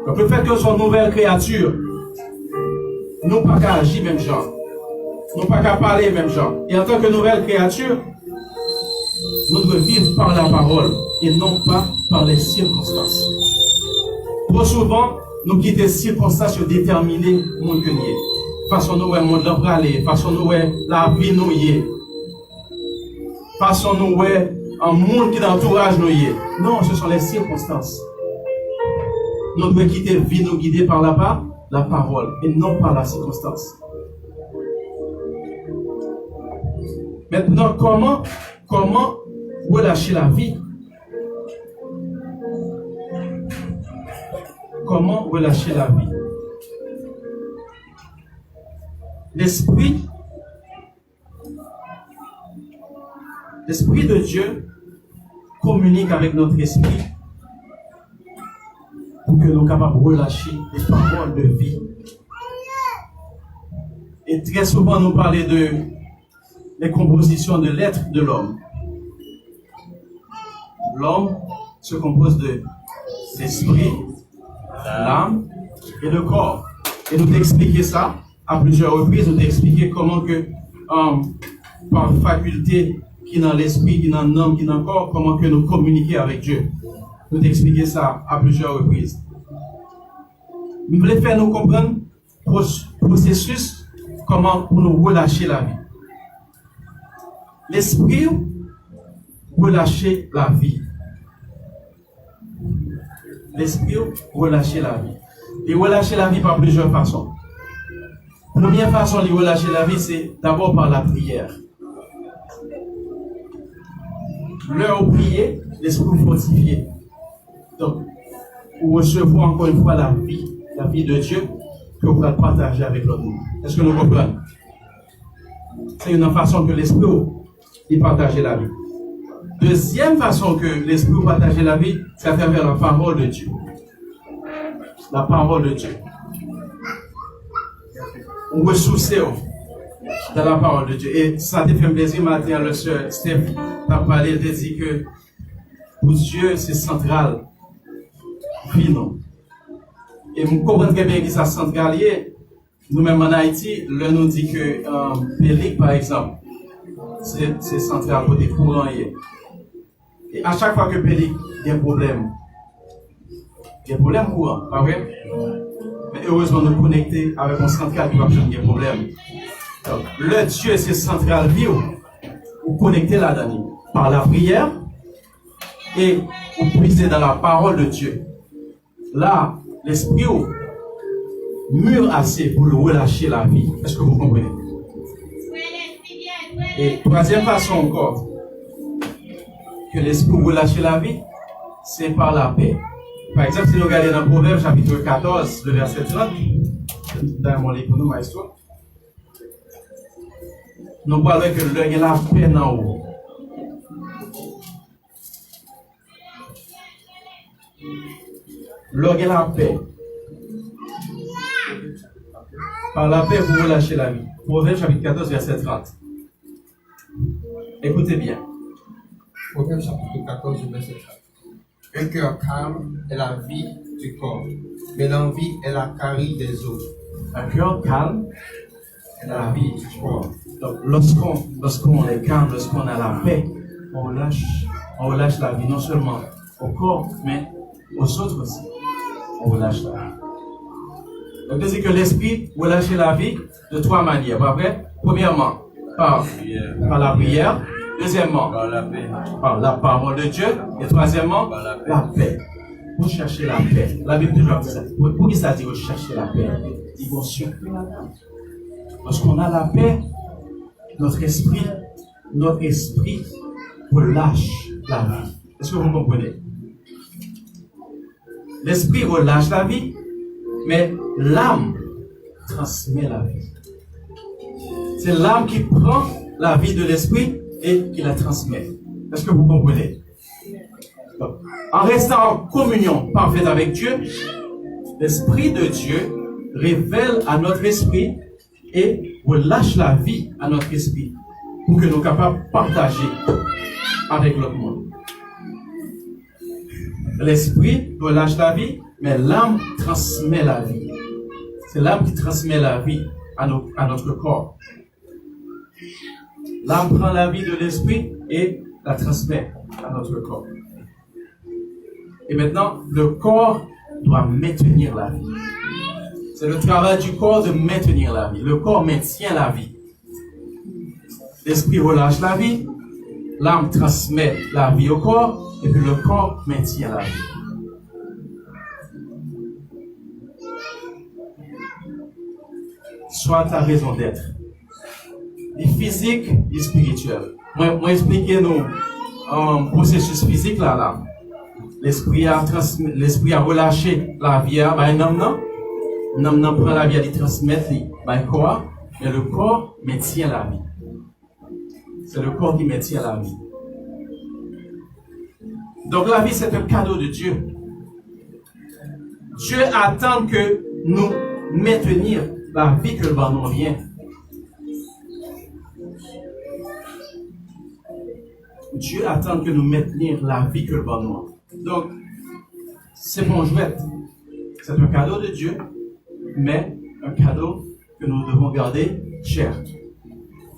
[SPEAKER 3] Donc le fait que nous sommes une nouvelle créature, nous pas qu'à agir même genre. Nous pas qu'à parler même genre. Et en tant que nouvelle créature, nous devons vivre par la parole et non pas par les circonstances. Trop souvent, nous quittons les circonstances pour déterminer mon que nous est. Façon nous est monde aller, façon nous est la vie nous est. Façon nous est un monde qui d'entourage nous est. Non, ce sont les circonstances. Nous devons quitter la vie nous guider par la parole et non par la circonstance. Maintenant, comment relâcher la vie? Comment relâcher la vie? L'Esprit de Dieu communique avec notre esprit pour que nous soyons capables de relâcher les paroles de vie. Et très souvent, nous parlons de les compositions de l'être de l'homme. L'homme se compose de l'esprit, l'âme et le corps. Et nous t'expliquer ça à plusieurs reprises. Nous t'expliquer comment que par faculté qui dans l'esprit, qui dans l'âme, qui dans le corps, comment que nous communiquons avec Dieu. Nous t'expliquer ça à plusieurs reprises. Nous voulons faire nous comprendre le processus, comment pour nous relâcher la vie. L'esprit relâcher la vie. L'esprit relâcher la vie. Et relâcher la vie par plusieurs façons. Première façon de relâcher la vie, c'est d'abord par la prière. L'heure où prier, l'esprit fortifié. Donc, pour recevoir encore une fois la vie de Dieu, que vous allez partager avec l'autre. Est-ce que nous comprenons? C'est une façon que l'esprit il partage la vie. Deuxième façon que l'esprit partage la vie, c'est à travers la parole de Dieu. La parole de Dieu. On ressource dans la parole de Dieu. Et ça te fait plaisir, matin, le soeur Steph t'a parlé, il t'a dit que pour Dieu, c'est central. Oui, non. Et vous comprenez très bien que ça centralier. Nous-mêmes en Haïti, là nous dit que Pélic, par exemple, c'est central côté courant. Et à chaque fois que Pélic, il y a un problème. Il y a un problème courant, pas vrai? Mais heureusement, nous connecter avec un central qui va changer un problème. Donc, le Dieu, c'est central vie, vous connectez là-dedans par la prière et vous puisez dans la parole de Dieu. Là, l'esprit mûr assez pour le relâcher la vie. Est-ce que vous comprenez? Et troisième façon encore, que l'esprit relâche la vie, c'est par la paix. Par exemple, si nous regardons dans Proverbe chapitre 14, le verset 30, dans mon livre, nous, maestro, nous parlons que l'œil est la paix en haut. L'œil est la paix. Par la paix, vous relâchez la vie. Proverbe chapitre 14, verset 30. Écoutez bien.
[SPEAKER 4] Proverbe chapitre 14, verset 30. Un cœur calme est la vie du corps, mais l'envie est la carie des os.
[SPEAKER 3] Un cœur calme est la vie du corps. Donc, lorsqu'on est calme, lorsqu'on a la paix, on relâche la vie, non seulement au corps, mais aux autres aussi. On relâche la vie. Donc, c'est que l'esprit relâche la vie de trois manières, pas vrai? Premièrement, par la prière. Deuxièmement, par la parole de Dieu. Et troisièmement, la paix. Vous cherchez la paix. La Bible toujours dit ça. Pour qui ça dit vous cherchez la paix? Ils vont surpris la paix. Lorsqu'on a la paix, notre esprit relâche la vie. Est-ce que vous comprenez? L'esprit relâche la vie, mais l'âme transmet la vie. C'est l'âme qui prend la vie de l'esprit et qui la transmet. Est-ce que vous comprenez? Donc, en restant en communion parfaite avec Dieu, l'Esprit de Dieu révèle à notre esprit et relâche la vie à notre esprit pour que nous soyons capables de partager avec l'autre monde. L'esprit relâche la vie, mais l'âme transmet la vie. C'est l'âme qui transmet la vie à notre corps. L'âme prend la vie de l'esprit et la transmet à notre corps. Et maintenant, le corps doit maintenir la vie. C'est le travail du corps de maintenir la vie. Le corps maintient la vie. L'esprit relâche la vie, l'âme transmet la vie au corps, et puis le corps maintient la vie. Soit ta raison d'être. Et physique et spirituel. Moi expliquez-nous un processus physique là. L'esprit a relâché la vie à un homme, non prend la vie à lui transmettre le corps, mais le corps maintient la vie. C'est le corps qui maintient la vie. Donc la vie, c'est un cadeau de Dieu. Dieu attend que nous maintenions la vie que le ballon vient. Dieu attend que nous maintenions la vie que le ballon. Donc, c'est bon jouet. C'est un cadeau de Dieu, mais un cadeau que nous devons garder cher.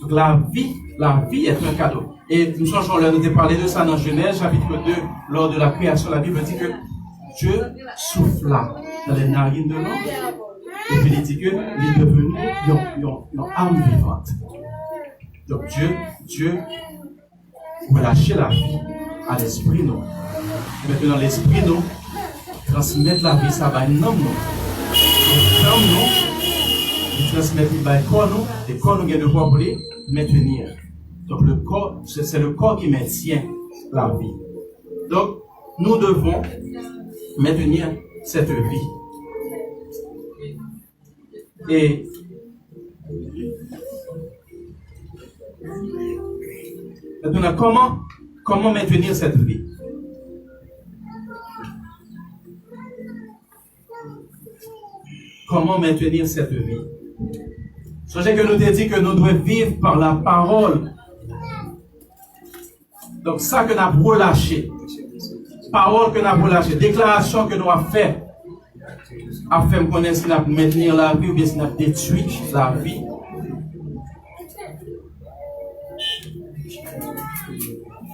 [SPEAKER 3] Donc la vie est un cadeau. Et nous changeons là, nous avons parlé de ça dans Genèse, chapitre 2, lors de la création, la Bible dit que Dieu souffla dans les narines de l'homme. Et puis il dit que il est devenu une âme vivante. Donc Dieu relâcher la vie à l'esprit nous. Et maintenant l'esprit nous transmettre la vie, ça va un homme nous. Comme nous, il transmet le corps nous, et corps nous gagne de voir pour les maintenir. Donc le corps, c'est le corps qui maintient la vie. Donc nous devons maintenir cette vie. Et maintenant, comment maintenir cette vie? Comment maintenir cette vie? Sachez que nous avons dit que nous devons vivre par la parole. Donc ça que nous avons relâché, parole que nous avons relâché, déclaration que nous avons fait, a fait me connaître si nous maintenir la vie ou bien si nous détruit la vie.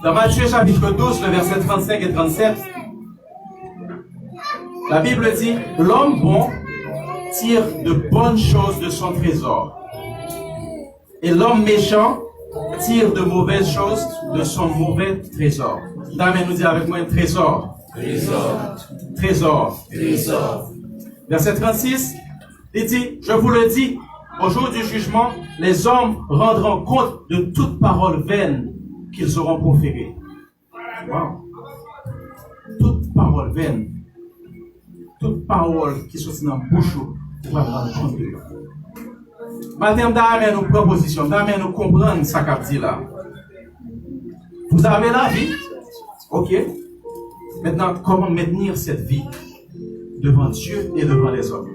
[SPEAKER 3] Dans Matthieu chapitre 12, le verset 35 et 37, la Bible dit, l'homme bon tire de bonnes choses de son trésor. Et l'homme méchant tire de mauvaises choses de son mauvais trésor. Damien nous dit avec moi, trésor.
[SPEAKER 5] Trésor.
[SPEAKER 3] Trésor.
[SPEAKER 5] Trésor.
[SPEAKER 3] Verset 36, il dit, je vous le dis, au jour du jugement, les hommes rendront compte de toute parole vaine qu'ils auront proférée. Wow. Toute parole vaine, toute parole qui soit dans la bouche, vous allez rendre compte de eux. Maintenant, d'amener nos propositions, d'amener nous comprendre ce qu'a dit là. Vous avez la vie, ok? Maintenant, comment maintenir cette vie devant Dieu et devant les hommes?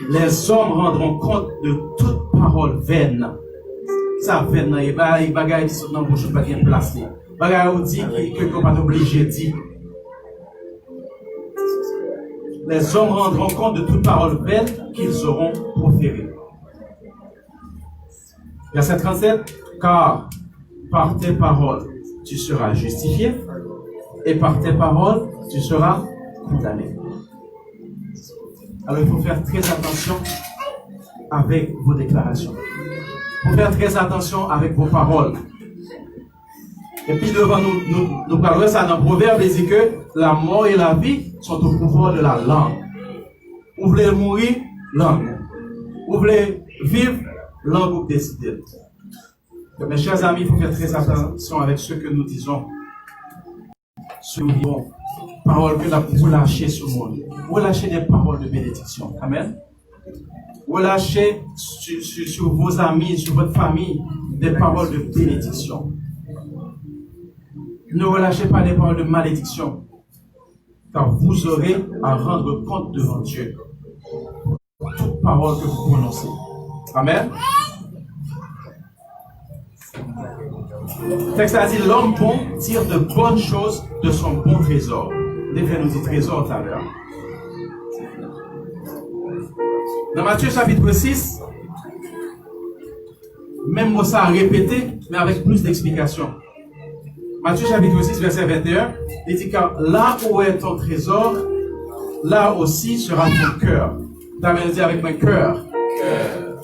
[SPEAKER 3] Les hommes rendront compte de toute parole vaine. Ça vaine, il y a des bagages qui sont dans la bouche, pas bien placés. Bagages qui dit que vous pas obligé de dire. Les hommes rendront compte de toute parole vaine qu'ils auront proférée. Verset 37, car par tes paroles, tu seras justifié, et par tes paroles, tu seras condamné. Alors il faut faire très attention avec vos déclarations. Il faut faire très attention avec vos paroles. Et puis devant nous parlerons ça dans le proverbe, il dit que la mort et la vie sont au pouvoir de la langue. Vous voulez mourir, langue. Vous voulez vivre, langue vous décidez. Mes chers amis, il faut faire très attention avec ce que nous disons. Sur vos paroles que vous lâchez sur le monde. Vous lâchez des paroles de bénédiction. Amen. Vous lâchez sur vos amis, sur votre famille, des paroles de bénédiction. Ne relâchez pas des paroles de malédiction, car vous aurez à rendre compte devant Dieu. Toute parole que vous prononcez. Amen. Le texte a dit, l'homme bon tire de bonnes choses de son bon trésor. L'Évêque nous dit trésor tout à l'heure. Dans Matthieu chapitre 6, même mot ça a répété, mais avec plus d'explications. Matthieu chapitre 6, verset 21, il dit, car là où est ton trésor, là aussi sera ton cœur. Damien dit avec mon cœur.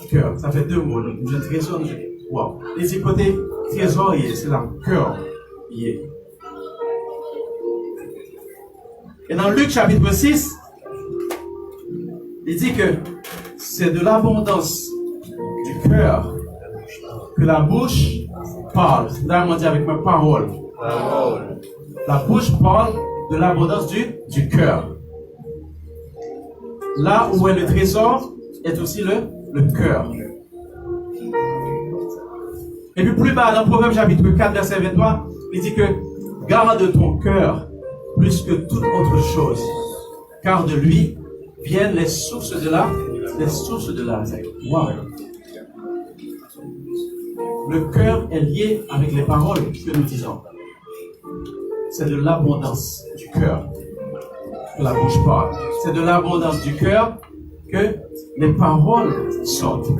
[SPEAKER 3] Cœur. Ça fait deux mots. J'ai un trésor. Wow. Il dit côté trésor, c'est là, cœur. Et dans Luc chapitre 6, il dit que c'est de l'abondance du cœur que la bouche parle. Damien dit avec ma parole. La bouche parle de l'abondance du cœur. Là où est le trésor est aussi le cœur. Et puis plus bas dans Proverbe chapitre 4 verset 23, il dit que garde ton cœur plus que toute autre chose, car de lui viennent les sources de la vie. Wow. Le cœur est lié avec les paroles que nous disons. C'est de l'abondance du cœur que la bouche parle. C'est de l'abondance du cœur que les paroles sortent.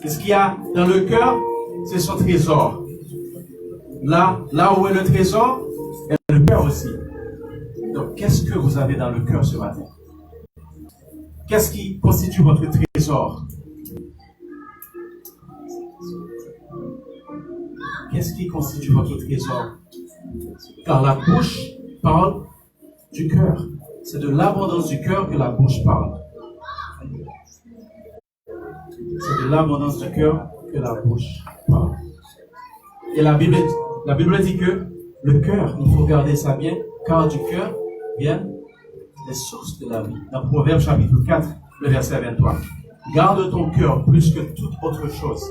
[SPEAKER 3] Qu'est-ce qu'il y a dans le cœur? C'est son trésor. Là où est le trésor, est le cœur aussi. Donc, qu'est-ce que vous avez dans le cœur ce matin? Qu'est-ce qui constitue votre trésor? Qu'est-ce qui constitue votre trésor? Car la bouche parle du cœur. C'est de l'abondance du cœur que la bouche parle. C'est de l'abondance du cœur que la bouche parle. Et la Bible dit que le cœur, il faut garder ça bien, car du cœur viennent les sources de la vie. Dans Proverbe chapitre 4, le verset 23. Garde ton cœur plus que toute autre chose,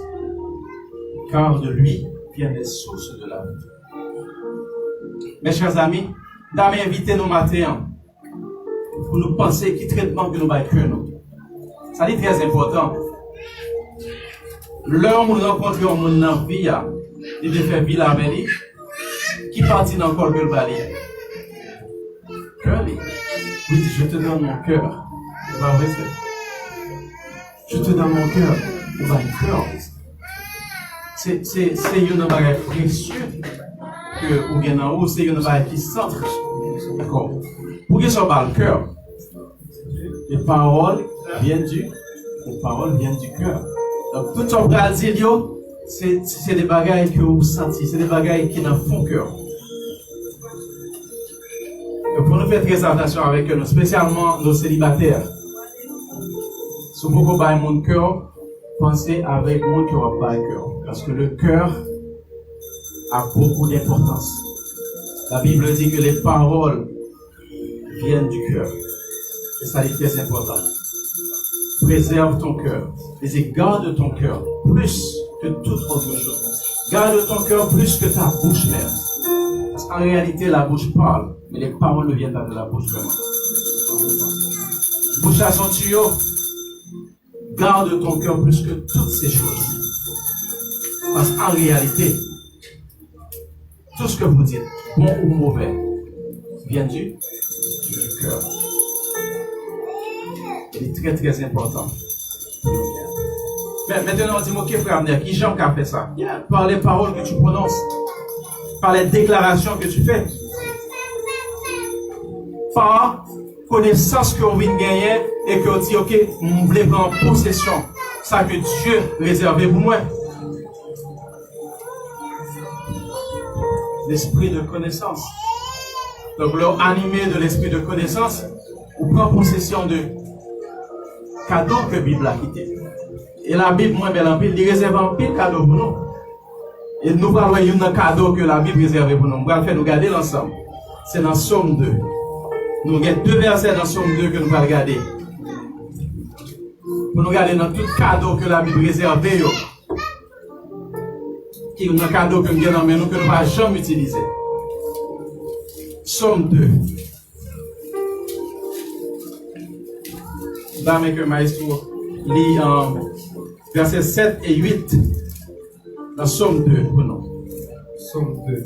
[SPEAKER 3] car de lui viennent les sources de la vie. Mes chers amis, d'amis inviter nos matins pour nous penser qui traitement que nous va écrire nous. Ça est très important. L'heure où nous rencontrons un monde dans la vie, il devait faire vie avec lui, qui partit dans le corps de le balayer. Cœur Il dit, je te donne mon cœur. C'est pas vrai, je te donne mon cœur. On va le cœur. C'est une bagage précieux que ou bien en haut, c'est une bagage qui centre. D'accord. Pour que ça parle le cœur, les paroles viennent du cœur. Donc tout ce qu'on va dire, c'est des bagages que vous sentez, c'est des bagages qui dans font cœur. Et pour nous faire très attention avec nous, spécialement nos célibataires. Si vous voulez pas mon cœur, pensez avec mon cœur pas le cœur. Parce que le cœur a beaucoup d'importance. La Bible dit que les paroles viennent du cœur. Et ça est très important. Préserve ton cœur. Et garde ton cœur plus que toute autre chose. Garde ton cœur plus que ta bouche même. Parce qu'en réalité, la bouche parle, mais les paroles ne viennent pas de la bouche vraiment. Bouche à son tuyau. Garde ton cœur plus que toutes ces choses. Parce qu'en réalité, tout ce que vous dites, bon ou mauvais, vient du cœur. Il est très très important. Mais maintenant, on dit, ok frère, qui Jean qui a fait ça? Par les paroles que tu prononces, par les déclarations que tu fais, par connaissance qu'on vient de gagner et qu'on dit, ok, on voulait prendre possession, ça que Dieu réservé pour moi. L'esprit de connaissance. Donc, leur animé de l'esprit de connaissance, on prend possession de cadeaux que la Bible a quitté. Et la Bible, moi, belle en pile, il réserve un pile cadeau pour nous. Et nous allons voir un cadeau que la Bible réserve pour nous. Nous allons faire nous garder l'ensemble. C'est dans Somme 2. Nous avons 2 versets dans Somme 2 que nous allons regarder. Pour nous garder dans tout cadeau que la Bible réserve. Qui est un cadeau que nous avons dans nous que nous ne allons jamais utiliser. Somme 2. Dame que Maestro lit en versets 7 et 8 dans Somme 2 pour nous.
[SPEAKER 4] Somme 2,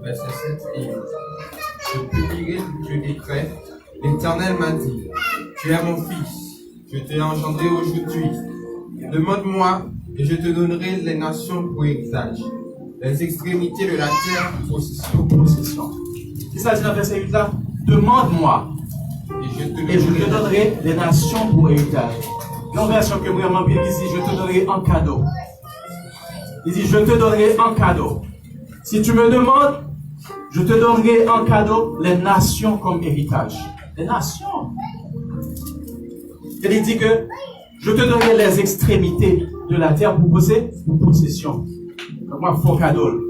[SPEAKER 4] verset 7 et 8. Je publierai le décret. L'Éternel m'a dit, tu es mon fils, je t'ai engendré aujourd'hui. Demande-moi et je te donnerai les nations pour héritage, les extrémités de la terre pour possession.
[SPEAKER 3] C'est ça dit dans verset 8 là. Demande-moi et je te donnerai les nations pour héritage. Il y a une version que vraiment bien ici, je te donnerai en cadeau. Il dit, je te donnerai en cadeau. Si tu me demandes, je te donnerai en cadeau les nations comme héritage. Les nations. Il dit que je te donnerai les extrémités de la terre pour possession. Donc moi, faux cadeau.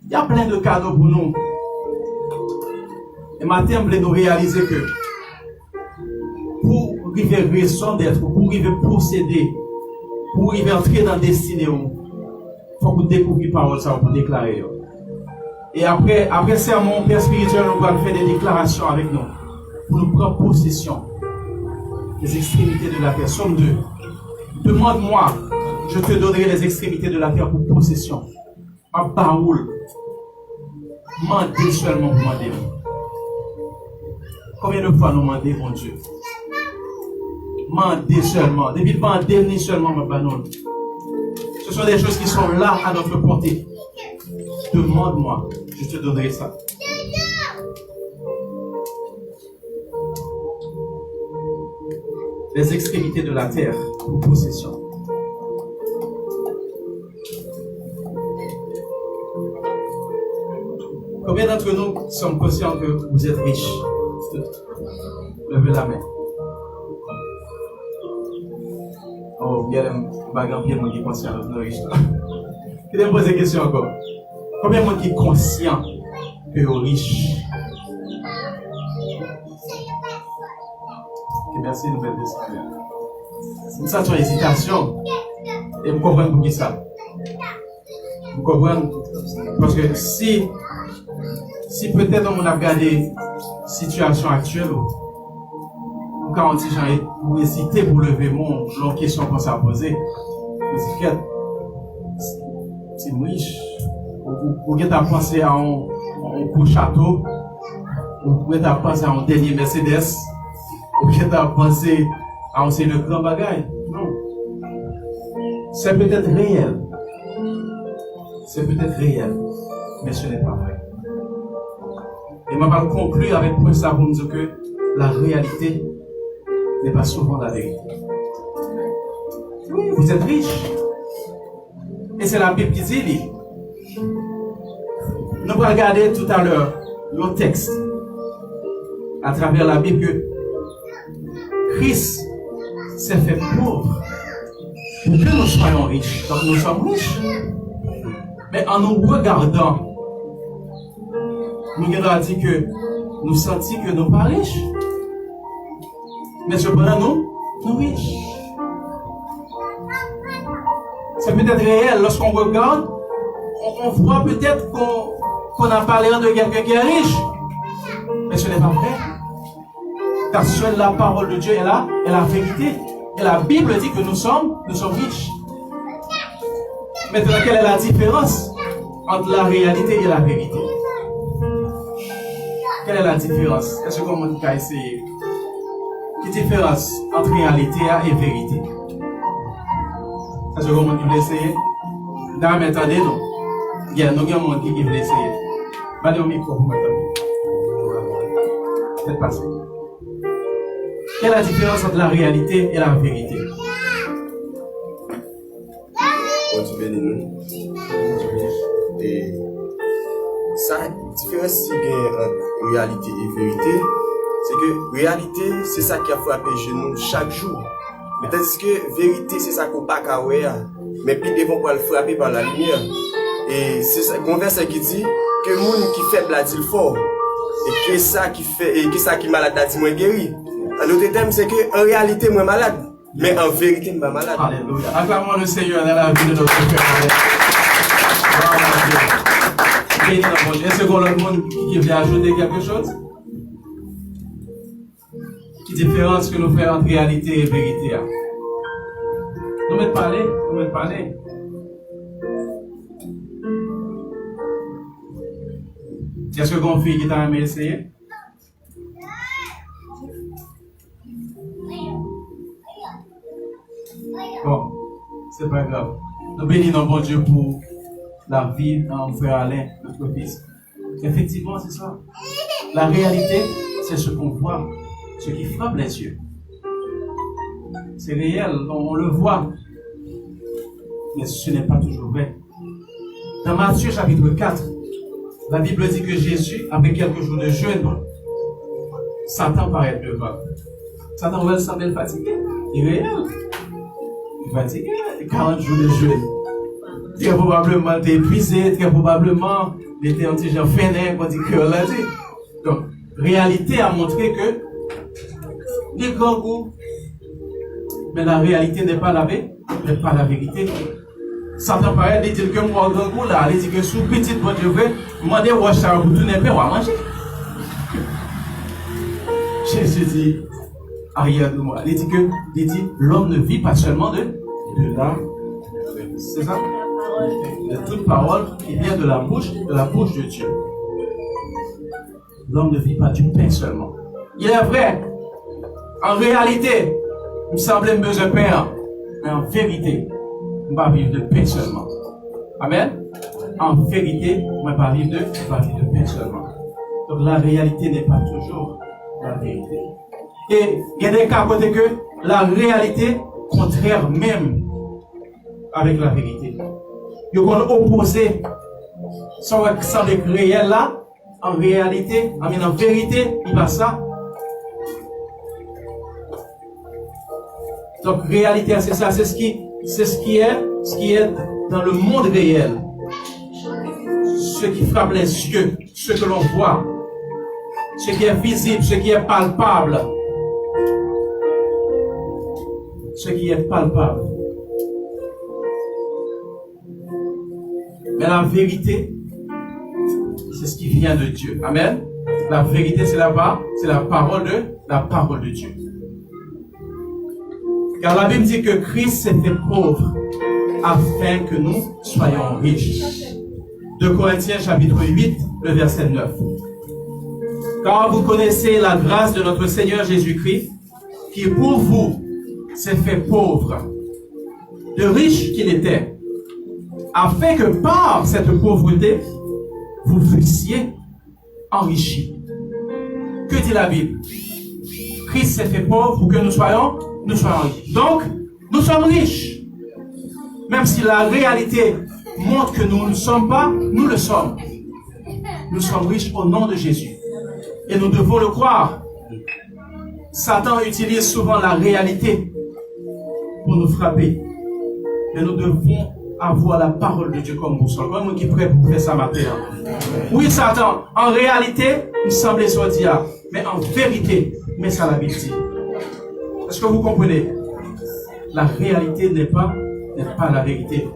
[SPEAKER 3] Il y a plein de cadeaux pour nous. Et maintenant, je voulais réaliser que pour arriver raison d'être, pour arriver posséder, pour arriver entrer dans la destinée, il faut que vous découvriez parole, ça pour déclarer. Et après sermon, Père spirituel, nous allons faire des déclarations avec nous, pour nous prendre possession des extrémités de la terre. Somme 2. Demande-moi, je te donnerai les extrémités de la terre pour possession. En baoul. Mandez seulement pour demander. Combien de fois nous demandons, mon Dieu? Mandez seulement. Depuis demander seulement, ma banon. Ce sont des choses qui sont là à notre portée. Demande-moi, je te donnerai ça. Les extrémités de la terre pour possession. Combien d'entre nous sommes conscients que vous êtes riches? Levez la main. Oh, il y a un bagage qui est conscient de nous riches. Je vais me poser une question encore. Combien de monde qui est conscient que vous êtes riches? Okay, merci de nous faire descendre. C'est une certaine hésitation. Et vous comprenez pour qui ça? Vous comprenez? Parce que si peut-être on a regardé la situation actuelle, ou quand on dit vous hésitez pour lever mon question qu'on s'est posée, vous dites c'est riche. Vous avez pensé à un gros château, Ou peut-être à penser à un dernier Mercedes, ou peut-être à penser à un de grand bagaille. Non. C'est peut-être réel. C'est peut-être réel, mais ce n'est pas vrai. Et je vais conclure avec point ça pour me dire que la réalité n'est pas souvent la vérité. Oui, vous êtes riche. Et c'est la Bible qui dit. Nous allons regarder tout à l'heure le texte à travers la Bible que Christ s'est fait pauvre pour que nous soyons riches. Donc nous sommes riches. Mais en nous regardant, nous avons dit que nous sentons que nous ne sommes pas riches. Mais cependant, nous sommes riches. C'est peut-être réel. Lorsqu'on regarde, on voit peut-être qu'on a parlé de quelqu'un qui est riche. Mais ce n'est pas vrai. Car seule la parole de Dieu est là, et la vérité. Et la Bible dit que nous sommes riches. Maintenant, quelle est la différence entre la réalité et la vérité? Quelle est la différence? Est-ce que vous pouvez essayer? Quelle différence entre réalité et vérité? Est-ce que vous pouvez essayer? Dans mes temps, non. Il y a un monde qui veut essayer. Allez au micro pour maintenant. Faites passer. Quelle est la différence entre la réalité et la vérité?
[SPEAKER 5] Et ça, la différence entre réalité et vérité, c'est que réalité, c'est ça qui a frappé chez nous chaque jour. Mais tandis que vérité, c'est ça qu'on n'a pas qu'à voir. Mais puis devant quoi le frapper par la lumière. Et c'est ça, un verset qui dit que le monde qui faible a dit le fort. Et que ça qui fait, et que ça qui malade a dit moins guéri. En autre terme, c'est que en réalité, moi malade. Mais en vérité, je suis pas malade.
[SPEAKER 3] Alléluia. Acclamons le Seigneur dans la vie de notre Père. Est-ce que le monde qui veut ajouter quelque chose? Quelle différence que nous faisons entre réalité et vérité? Nous mettons parler. Est-ce que vous fille qui t'a aimé essayer? Bon, c'est pas grave. Nous bénissons bon Dieu pour la vie en frère Alain, notre fils. Effectivement, c'est ça. La réalité, c'est ce qu'on voit, ce qui frappe les yeux. C'est réel, on le voit. Mais ce n'est pas toujours vrai. Dans Matthieu chapitre 4, la Bible dit que Jésus, après quelques jours de jeûne, Satan paraît devant. Satan va sembler fatigué. Il est réel. Il est fatigué. 40 jours de jeûne. Très probablement, il est épuisé. Très probablement, il était un petit genre fainéant, comme dit que l'a dit. Donc, réalité a montré que les grands goûts, mais la réalité n'est pas la vérité. Satan paraît, il dit que moi, grand goût là, il dit que sous petit bon Dieu, demandez au chat pour tout n'est pas, on va manger. Jésus dit, arrière de moi, il dit, l'homme ne vit pas seulement de là. C'est ça? De toute parole qui vient de la bouche de Dieu. L'homme ne vit pas du pain seulement. Il est vrai, en réalité, il me semblait besoin de pain, mais en vérité, on va vivre de pain seulement. Amen. En vérité, on va vivre de pain seulement. Donc la réalité n'est pas toujours la vérité. Et il y a des cas côté que la réalité contraire même avec la vérité. Ils vont opposer sans le réel là, en réalité, en vérité, il va ça. Donc réalité, c'est ça, c'est ce qui est dans le monde réel. Ce qui frappe les yeux, ce que l'on voit, ce qui est visible, ce qui est palpable. Ce qui est palpable. Mais la vérité, c'est ce qui vient de Dieu. Amen. La vérité, c'est la parole de Dieu. Car la Bible dit que Christ s'est fait pauvre afin que nous soyons riches. 2 Corinthiens chapitre 8, le verset 9. Car vous connaissez la grâce de notre Seigneur Jésus-Christ, qui pour vous s'est fait pauvre, de riche qu'il était, afin que par cette pauvreté, vous fussiez enrichis. Que dit la Bible? Christ s'est fait pauvre pour que nous soyons riches. Donc, nous sommes riches. Même si la réalité montre que nous ne le sommes pas, nous le sommes. Nous sommes riches au nom de Jésus. Et nous devons le croire. Satan utilise souvent la réalité pour nous frapper. Mais nous devons avoir la parole de Dieu comme boussole. Moi qui est prêt pour faire ça matin. Oui, Satan, en réalité, nous semblons sortir. Mais en vérité, mais ça la vérité. Est-ce que vous comprenez? La réalité n'est pas la vérité.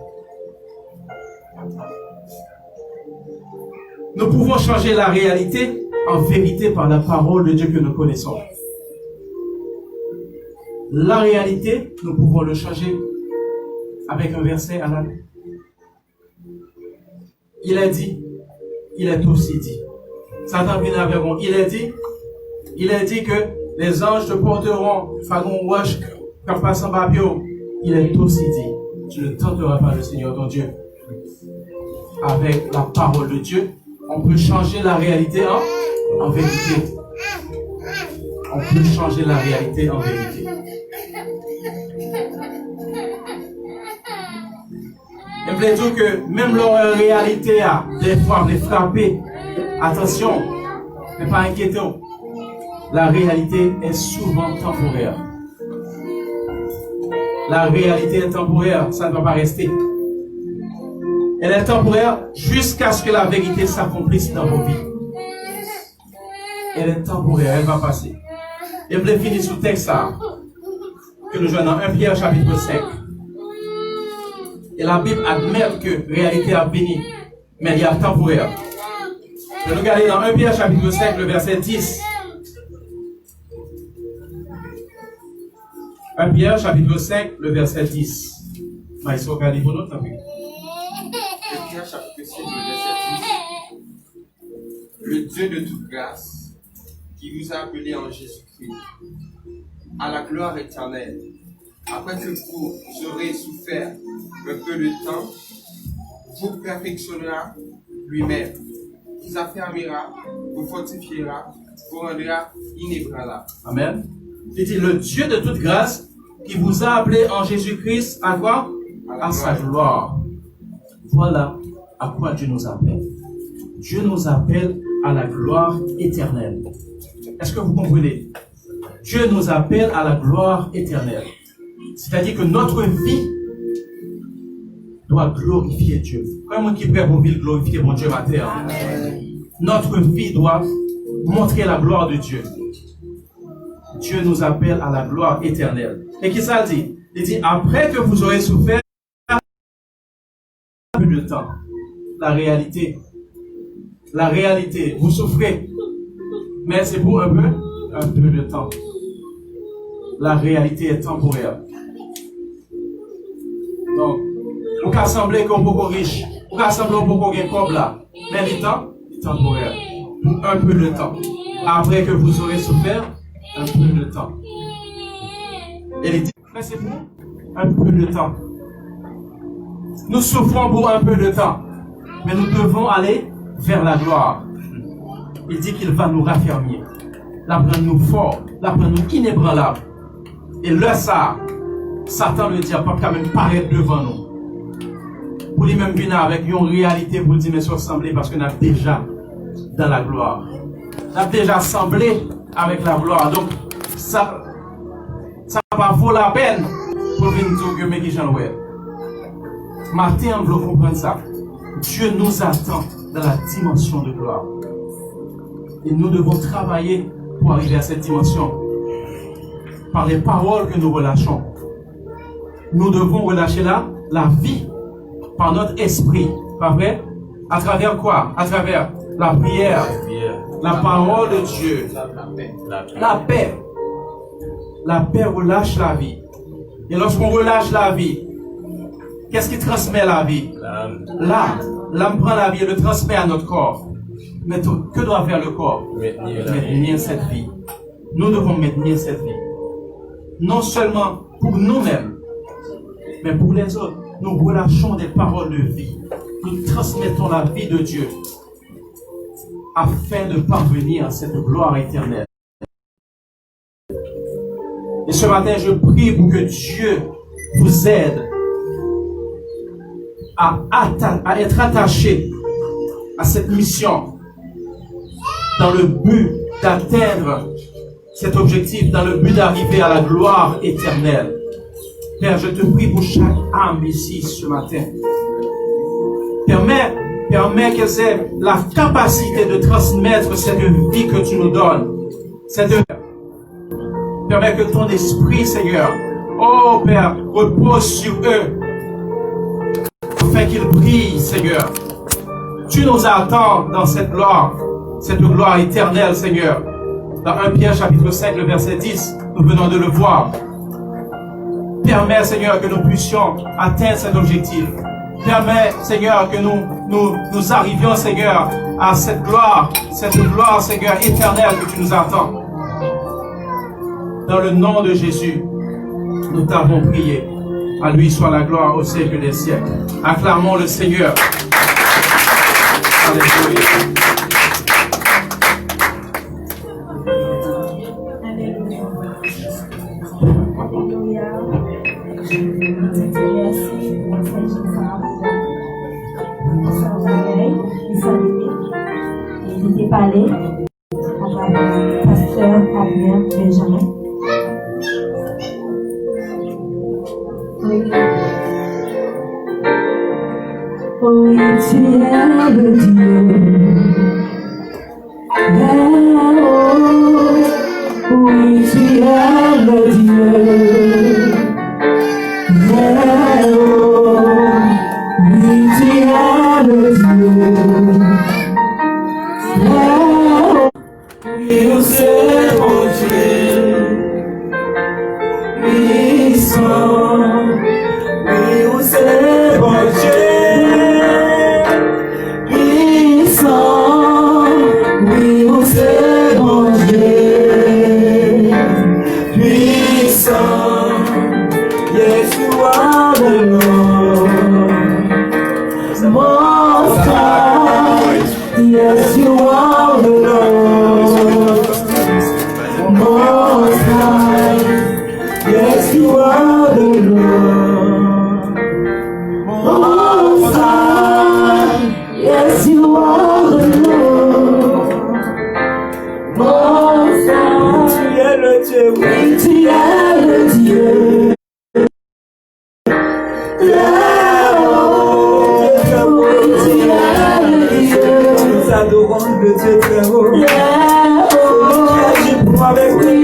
[SPEAKER 3] Nous pouvons changer la réalité en vérité par la parole de Dieu que nous connaissons. La réalité, nous pouvons le changer avec un verset à la main. Il est dit, il est aussi dit. Satan vient avec moi. Il est dit que les anges te porteront, fagon wash, kapasan babio. Il est aussi dit, tu ne tenteras pas le Seigneur ton Dieu. Avec la parole de Dieu, on peut changer la réalité en vérité. On peut changer la réalité en vérité. Je voulais dire que même leur réalité a des fois les frapper. Attention, ne pas inquiéter. La réalité est souvent temporaire. La réalité est temporaire, ça ne va pas rester. Elle est temporaire jusqu'à ce que la vérité s'accomplisse dans vos vies. Elle est temporaire, elle va passer. Et je voulais finir sous texte ça, que nous jouons dans 1 Pierre chapitre 5. Et la Bible admet que la réalité a béni, mais il y a temporaire. Je vais regarder dans 1 Pierre chapitre 5, le verset 10. 1 Pierre chapitre 5, le verset 10. Mais il faut regarder pour nous,
[SPEAKER 4] 1 Pierre chapitre 5, le verset 10. Le Dieu de toute grâce, qui vous a appelé en Jésus-Christ, à la gloire éternelle, après que vous aurez souffert un peu de temps, vous perfectionnera lui-même, vous affermira, vous fortifiera, vous rendra inébranlable.
[SPEAKER 3] Amen. Il dit le Dieu de toute grâce qui vous a appelé en Jésus-Christ à quoi? À sa gloire. Voilà à quoi Dieu nous appelle. Dieu nous appelle à la gloire éternelle. Est-ce que vous comprenez? Dieu nous appelle à la gloire éternelle. C'est-à-dire que notre vie doit glorifier Dieu. Comment qui prête pour vivre glorifier mon Dieu matin? Notre vie doit montrer la gloire de Dieu. Dieu nous appelle à la gloire éternelle. Et qui ça dit? Il dit, après que vous aurez souffert un peu de temps, la réalité, vous souffrez, mais c'est pour un peu de temps. La réalité est temporaire. Donc, on peut sembler qu'on est beaucoup riche, on peut sembler qu'on est comme là, mais le temps est temporaire. Pour un peu de temps. Après que vous aurez souffert, un peu de temps. Et il dit, mais c'est pour un peu de temps. Nous souffrons pour un peu de temps, mais nous devons aller vers la gloire. Il dit qu'il va nous raffermir, la prendre nous fort, la prendre nous inébranlables. Et là, ça, Satan le diable pas quand même paraître devant nous. Pour lui-même venir avec une réalité pour dire, mais se ressembler parce qu'on a déjà dans la gloire. On a déjà semblé avec la gloire. Donc, ça va vaut la peine pour venir dire que mais qui j'en ouais. Matin, on veut comprendre ça. Dieu nous attend dans la dimension de gloire. Et nous devons travailler pour arriver à cette dimension. Par les paroles que nous relâchons. Nous devons relâcher la vie par notre esprit. Pas vrai? À travers quoi? À travers la prière, la parole de Dieu, la paix. La paix relâche la vie. Et lorsqu'on relâche la vie, qu'est-ce qui transmet la vie? L'âme. L'âme prend la vie et le transmet à notre corps. Mais que doit faire le corps? Maintenir cette vie. Nous devons maintenir cette vie. Non seulement pour nous-mêmes, mais pour les autres. Nous relâchons des paroles de vie. Nous transmettons la vie de Dieu afin de parvenir à cette gloire éternelle. Et ce matin, je prie pour que Dieu vous aide à être attaché à cette mission dans le but d'atteindre cet objectif, dans le but d'arriver à la gloire éternelle. Père, je te prie pour chaque âme ici ce matin. Permets qu'elle ait la capacité de transmettre cette vie que tu nous donnes. Permets que ton esprit, Seigneur, oh Père, repose sur eux, afin qu'ils brillent, Seigneur. Tu nous attends dans cette gloire éternelle, Seigneur. Dans 1 Pierre chapitre 5, le verset 10, nous venons de le voir. Permets, Seigneur, que nous puissions atteindre cet objectif. Permets, Seigneur, que nous arrivions, Seigneur, à cette gloire, Seigneur, éternelle que tu nous attends. Dans le nom de Jésus, nous t'avons prié. À lui soit la gloire au siècle des siècles. Acclamons le Seigneur. Alléluia.
[SPEAKER 6] Il était parlé avec pasteur Fabien Benjamin. Oui. Oui, tu es le Dieu. Oui, tu es le Dieu. Oui, tu es le Dieu. Oui, c'est mon Dieu. Oui, c'est mon Dieu. Yes, you are the Lord. Most High. Yes, you are the Lord. Most High. Yes, you are the Lord. Most High. Tu es le Dieu. Oui, tu es le Dieu. Le Dieu très haut, celui qui agit pour avec lui,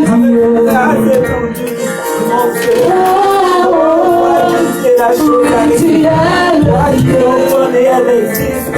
[SPEAKER 6] avec la grâce étendue, mon Dieu, la chose à l'exécuter, on connaît, elle existe.